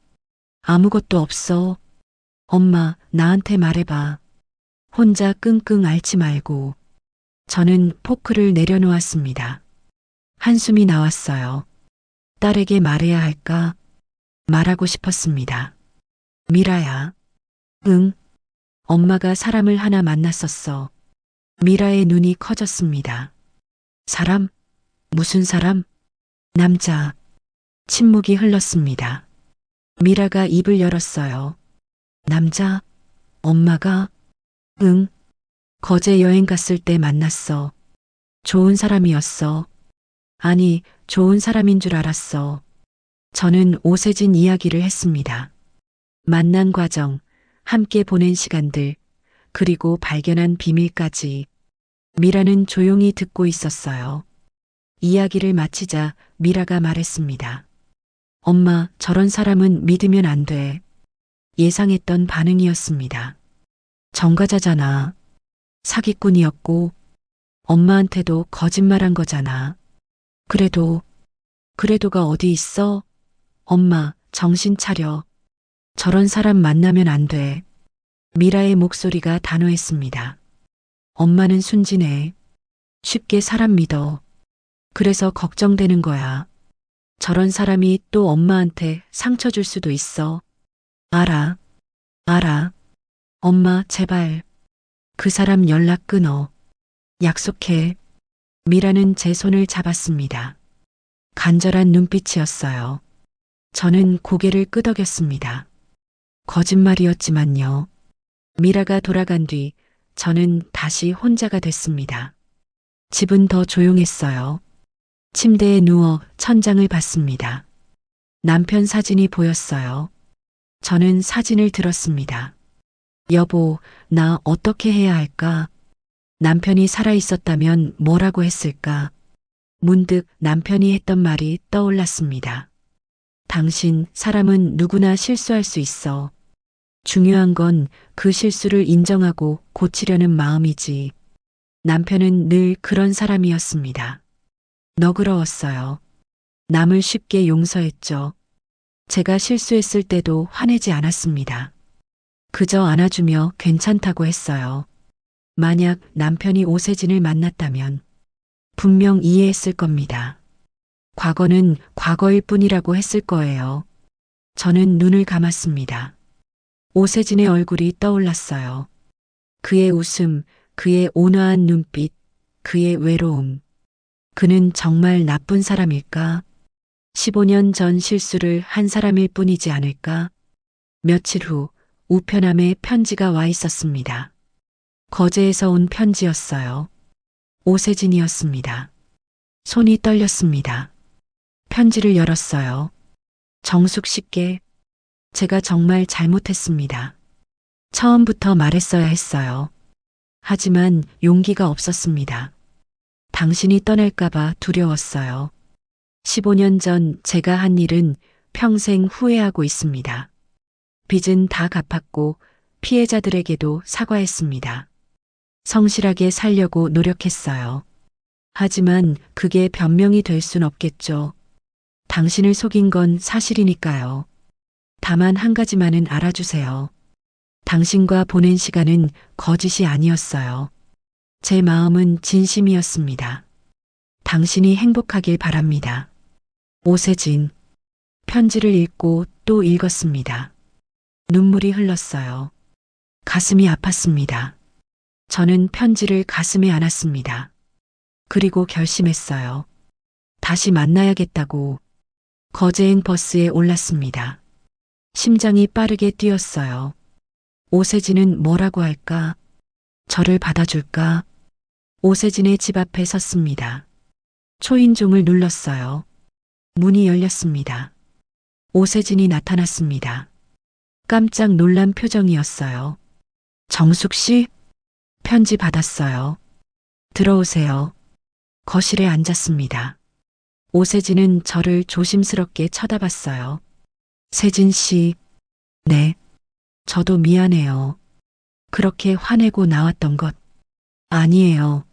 아무것도 없어. 엄마, 나한테 말해봐. 혼자 끙끙 앓지 말고. 저는 포크를 내려놓았습니다. 한숨이 나왔어요. 딸에게 말해야 할까? 말하고 싶었습니다. 미라야. 응. 엄마가 사람을 하나 만났었어. 미라의 눈이 커졌습니다. 사람? 무슨 사람? 남자. 침묵이 흘렀습니다. 미라가 입을 열었어요. 남자? 엄마가? 응. 거제 여행 갔을 때 만났어. 좋은 사람이었어. 아니, 좋은 사람인 줄 알았어. 저는 오세진 이야기를 했습니다. 만난 과정, 함께 보낸 시간들, 그리고 발견한 비밀까지. 미라는 조용히 듣고 있었어요. 이야기를 마치자 미라가 말했습니다. 엄마, 저런 사람은 믿으면 안 돼. 예상했던 반응이었습니다. 정과자잖아. 사기꾼이었고 엄마한테도 거짓말한 거잖아. 그래도가 어디 있어? 엄마, 정신 차려. 저런 사람 만나면 안 돼. 미라의 목소리가 단호했습니다. 엄마는 순진해. 쉽게 사람 믿어. 그래서 걱정되는 거야. 저런 사람이 또 엄마한테 상처 줄 수도 있어. 알아. 알아. 엄마, 제발. 그 사람 연락 끊어. 약속해. 미라는 제 손을 잡았습니다. 간절한 눈빛이었어요. 저는 고개를 끄덕였습니다. 거짓말이었지만요. 미라가 돌아간 뒤 저는 다시 혼자가 됐습니다. 집은 더 조용했어요. 침대에 누워 천장을 봤습니다. 남편 사진이 보였어요. 저는 사진을 들었습니다. 여보, 나 어떻게 해야 할까? 남편이 살아있었다면 뭐라고 했을까? 문득 남편이 했던 말이 떠올랐습니다. 당신, 사람은 누구나 실수할 수 있어. 중요한 건 그 실수를 인정하고 고치려는 마음이지. 남편은 늘 그런 사람이었습니다. 너그러웠어요. 남을 쉽게 용서했죠. 제가 실수했을 때도 화내지 않았습니다. 그저 안아주며 괜찮다고 했어요. 만약 남편이 오세진을 만났다면 분명 이해했을 겁니다. 과거는 과거일 뿐이라고 했을 거예요. 저는 눈을 감았습니다. 오세진의 얼굴이 떠올랐어요. 그의 웃음, 그의 온화한 눈빛, 그의 외로움. 그는 정말 나쁜 사람일까? 15년 전 실수를 한 사람일 뿐이지 않을까? 며칠 후 우편함에 편지가 와 있었습니다. 거제에서 온 편지였어요. 오세진이었습니다. 손이 떨렸습니다. 편지를 열었어요. 정숙 씨께 제가 정말 잘못했습니다. 처음부터 말했어야 했어요. 하지만 용기가 없었습니다. 당신이 떠날까봐 두려웠어요. 15년 전 제가 한 일은 평생 후회하고 있습니다. 빚은 다 갚았고 피해자들에게도 사과했습니다. 성실하게 살려고 노력했어요. 하지만 그게 변명이 될 순 없겠죠. 당신을 속인 건 사실이니까요. 다만 한 가지만은 알아주세요. 당신과 보낸 시간은 거짓이 아니었어요. 제 마음은 진심이었습니다. 당신이 행복하길 바랍니다. 오세진. 편지를 읽고 또 읽었습니다. 눈물이 흘렀어요. 가슴이 아팠습니다. 저는 편지를 가슴에 안았습니다. 그리고 결심했어요. 다시 만나야겠다고. 거제행 버스에 올랐습니다. 심장이 빠르게 뛰었어요. 오세진은 뭐라고 할까? 저를 받아줄까? 오세진의 집 앞에 섰습니다. 초인종을 눌렀어요. 문이 열렸습니다. 오세진이 나타났습니다. 깜짝 놀란 표정이었어요. 정숙 씨? 편지 받았어요. 들어오세요. 거실에 앉았습니다. 오세진은 저를 조심스럽게 쳐다봤어요. 세진 씨. 네. 저도 미안해요. 그렇게 화내고 나왔던 것. 아니에요.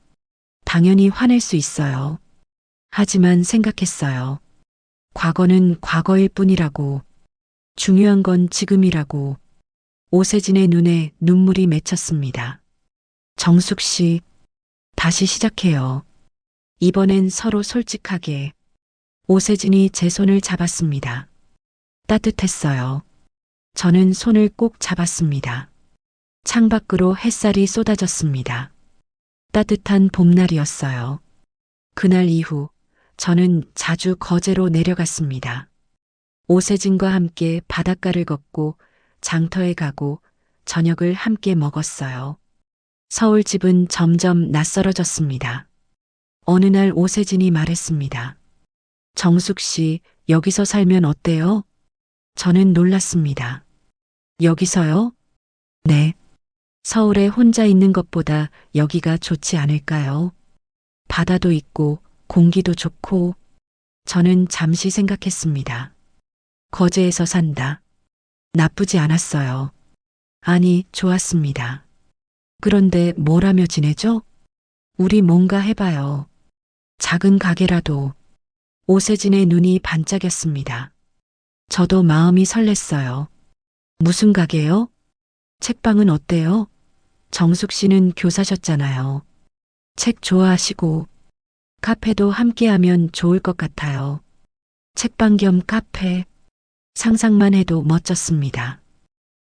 당연히 화낼 수 있어요. 하지만 생각했어요. 과거는 과거일 뿐이라고. 중요한 건 지금이라고. 오세진의 눈에 눈물이 맺혔습니다. 정숙 씨, 다시 시작해요. 이번엔 서로 솔직하게. 오세진이 제 손을 잡았습니다. 따뜻했어요. 저는 손을 꼭 잡았습니다. 창밖으로 햇살이 쏟아졌습니다. 따뜻한 봄날이었어요. 그날 이후 저는 자주 거제로 내려갔습니다. 오세진과 함께 바닷가를 걷고 장터에 가고 저녁을 함께 먹었어요. 서울 집은 점점 낯설어졌습니다. 어느 날 오세진이 말했습니다. 정숙 씨, 여기서 살면 어때요? 저는 놀랐습니다. 여기서요? 네. 서울에 혼자 있는 것보다 여기가 좋지 않을까요? 바다도 있고 공기도 좋고. 저는 잠시 생각했습니다. 거제에서 산다. 나쁘지 않았어요. 아니, 좋았습니다. 그런데 뭘 하며 지내죠? 우리 뭔가 해봐요. 작은 가게라도. 오세진의 눈이 반짝였습니다. 저도 마음이 설렜어요. 무슨 가게요? 책방은 어때요? 정숙 씨는 교사셨잖아요. 책 좋아하시고 카페도 함께하면 좋을 것 같아요. 책방 겸 카페. 상상만 해도 멋졌습니다.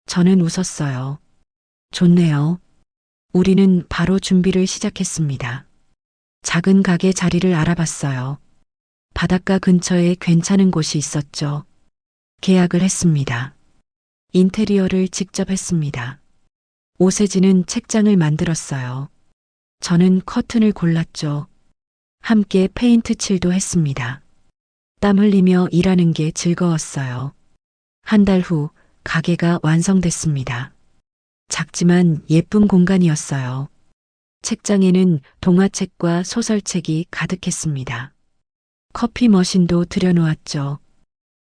저는 웃었어요. 좋네요. 우리는 바로 준비를 시작했습니다. 작은 가게 자리를 알아봤어요. 바닷가 근처에 괜찮은 곳이 있었죠. 계약을 했습니다. 인테리어를 직접 했습니다. 오세진은 책장을 만들었어요. 저는 커튼을 골랐죠. 함께 페인트 칠도 했습니다. 땀 흘리며 일하는 게 즐거웠어요. 한 달 후 가게가 완성됐습니다. 작지만 예쁜 공간이었어요. 책장에는 동화책과 소설책이 가득했습니다. 커피 머신도 들여놓았죠.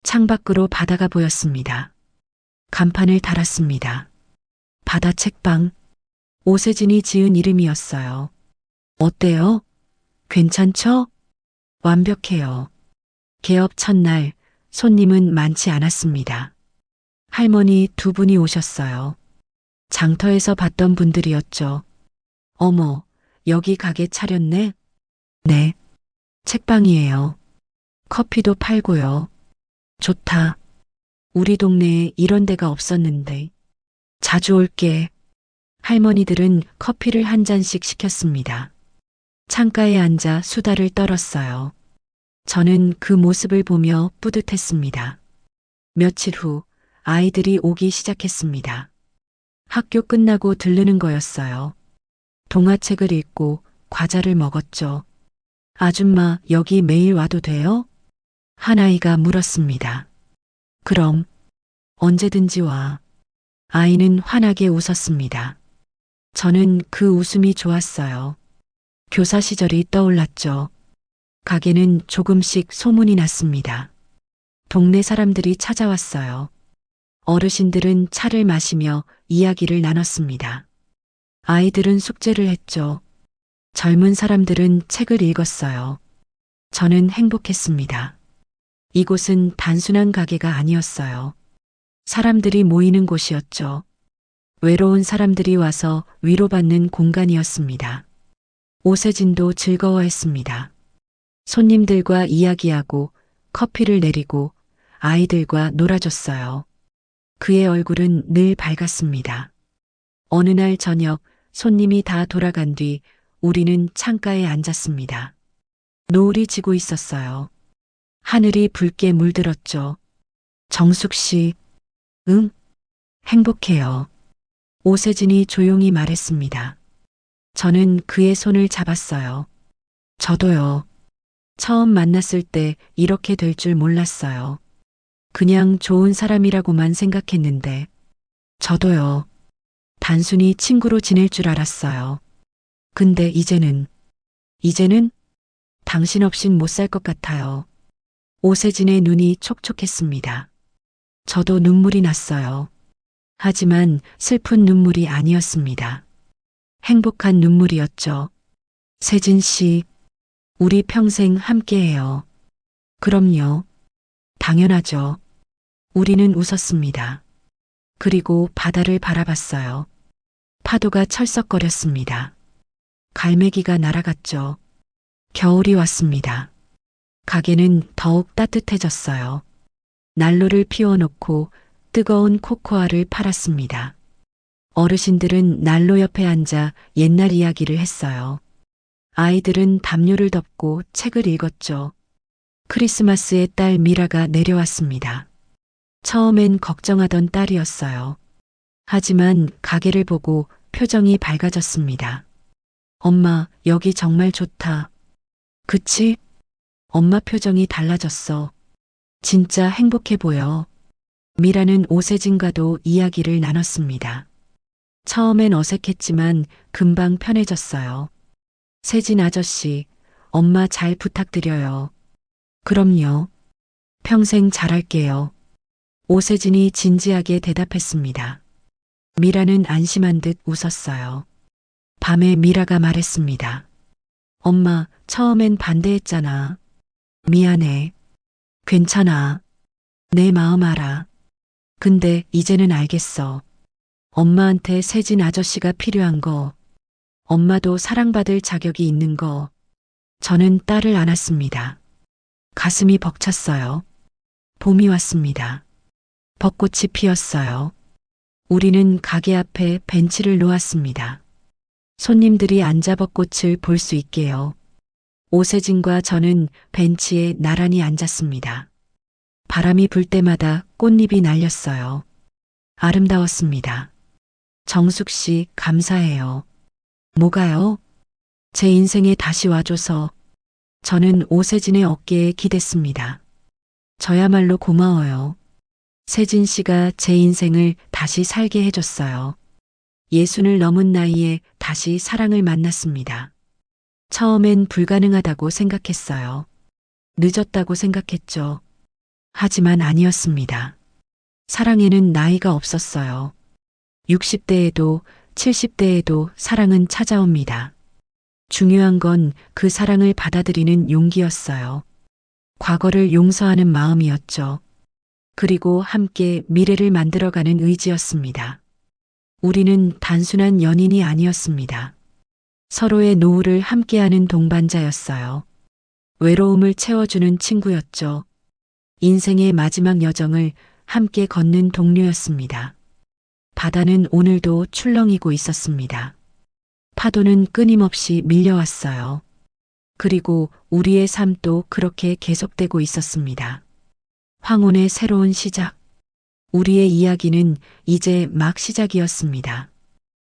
창밖으로 바다가 보였습니다. 간판을 달았습니다. 바다 책방. 오세진이 지은 이름이었어요. 어때요? 괜찮죠? 완벽해요. 개업 첫날 손님은 많지 않았습니다. 할머니 두 분이 오셨어요. 장터에서 봤던 분들이었죠. 어머, 여기 가게 차렸네? 네. 책방이에요. 커피도 팔고요. 좋다. 우리 동네에 이런 데가 없었는데. 자주 올게. 할머니들은 커피를 한 잔씩 시켰습니다. 창가에 앉아 수다를 떨었어요. 저는 그 모습을 보며 뿌듯했습니다. 며칠 후 아이들이 오기 시작했습니다. 학교 끝나고 들르는 거였어요. 동화책을 읽고 과자를 먹었죠. 아줌마, 여기 매일 와도 돼요? 한 아이가 물었습니다. 그럼, 언제든지 와. 아이는 환하게 웃었습니다. 저는 그 웃음이 좋았어요. 교사 시절이 떠올랐죠. 가게는 조금씩 소문이 났습니다. 동네 사람들이 찾아왔어요. 어르신들은 차를 마시며 이야기를 나눴습니다. 아이들은 숙제를 했죠. 젊은 사람들은 책을 읽었어요. 저는 행복했습니다. 이곳은 단순한 가게가 아니었어요. 사람들이 모이는 곳이었죠. 외로운 사람들이 와서 위로받는 공간이었습니다. 오세진도 즐거워했습니다. 손님들과 이야기하고 커피를 내리고 아이들과 놀아줬어요. 그의 얼굴은 늘 밝았습니다. 어느 날 저녁 손님이 다 돌아간 뒤 우리는 창가에 앉았습니다. 노을이 지고 있었어요. 하늘이 붉게 물들었죠. 정숙 씨, 응? 행복해요. 오세진이 조용히 말했습니다. 저는 그의 손을 잡았어요. 저도요. 처음 만났을 때 이렇게 될 줄 몰랐어요. 그냥 좋은 사람이라고만 생각했는데, 저도요. 단순히 친구로 지낼 줄 알았어요. 근데 이제는 당신 없인 못 살 것 같아요. 오세진의 눈이 촉촉했습니다. 저도 눈물이 났어요. 하지만 슬픈 눈물이 아니었습니다. 행복한 눈물이었죠. 세진 씨, 우리 평생 함께해요. 그럼요. 당연하죠. 우리는 웃었습니다. 그리고 바다를 바라봤어요. 파도가 철썩거렸습니다. 갈매기가 날아갔죠. 겨울이 왔습니다. 가게는 더욱 따뜻해졌어요. 난로를 피워놓고 뜨거운 코코아를 팔았습니다. 어르신들은 난로 옆에 앉아 옛날 이야기를 했어요. 아이들은 담요를 덮고 책을 읽었죠. 크리스마스에 딸 미라가 내려왔습니다. 처음엔 걱정하던 딸이었어요. 하지만 가게를 보고 표정이 밝아졌습니다. 엄마, 여기 정말 좋다. 그치? 엄마 표정이 달라졌어. 진짜 행복해 보여. 미라는 오세진과도 이야기를 나눴습니다. 처음엔 어색했지만 금방 편해졌어요. 세진 아저씨, 엄마 잘 부탁드려요. 그럼요. 평생 잘할게요. 오세진이 진지하게 대답했습니다. 미라는 안심한 듯 웃었어요. 밤에 미라가 말했습니다. 엄마, 처음엔 반대했잖아. 미안해. 괜찮아. 내 마음 알아. 근데 이제는 알겠어. 엄마한테 세진 아저씨가 필요한 거, 엄마도 사랑받을 자격이 있는 거, 저는 딸을 안았습니다. 가슴이 벅찼어요. 봄이 왔습니다. 벚꽃이 피었어요. 우리는 가게 앞에 벤치를 놓았습니다. 손님들이 앉아 벚꽃을 볼 수 있게요. 오세진과 저는 벤치에 나란히 앉았습니다. 바람이 불 때마다 꽃잎이 날렸어요. 아름다웠습니다. 정숙 씨, 감사해요. 뭐가요? 제 인생에 다시 와줘서. 저는 오세진의 어깨에 기댔습니다. 저야말로 고마워요. 세진 씨가 제 인생을 다시 살게 해줬어요. 60을 넘은 나이에 다시 사랑을 만났습니다. 처음엔 불가능하다고 생각했어요. 늦었다고 생각했죠. 하지만 아니었습니다. 사랑에는 나이가 없었어요. 60대에도 70대에도 사랑은 찾아옵니다. 중요한 건 그 사랑을 받아들이는 용기였어요. 과거를 용서하는 마음이었죠. 그리고 함께 미래를 만들어가는 의지였습니다. 우리는 단순한 연인이 아니었습니다. 서로의 노후를 함께하는 동반자였어요. 외로움을 채워주는 친구였죠. 인생의 마지막 여정을 함께 걷는 동료였습니다. 바다는 오늘도 출렁이고 있었습니다. 파도는 끊임없이 밀려왔어요. 그리고 우리의 삶도 그렇게 계속되고 있었습니다. 황혼의 새로운 시작. 우리의 이야기는 이제 막 시작이었습니다.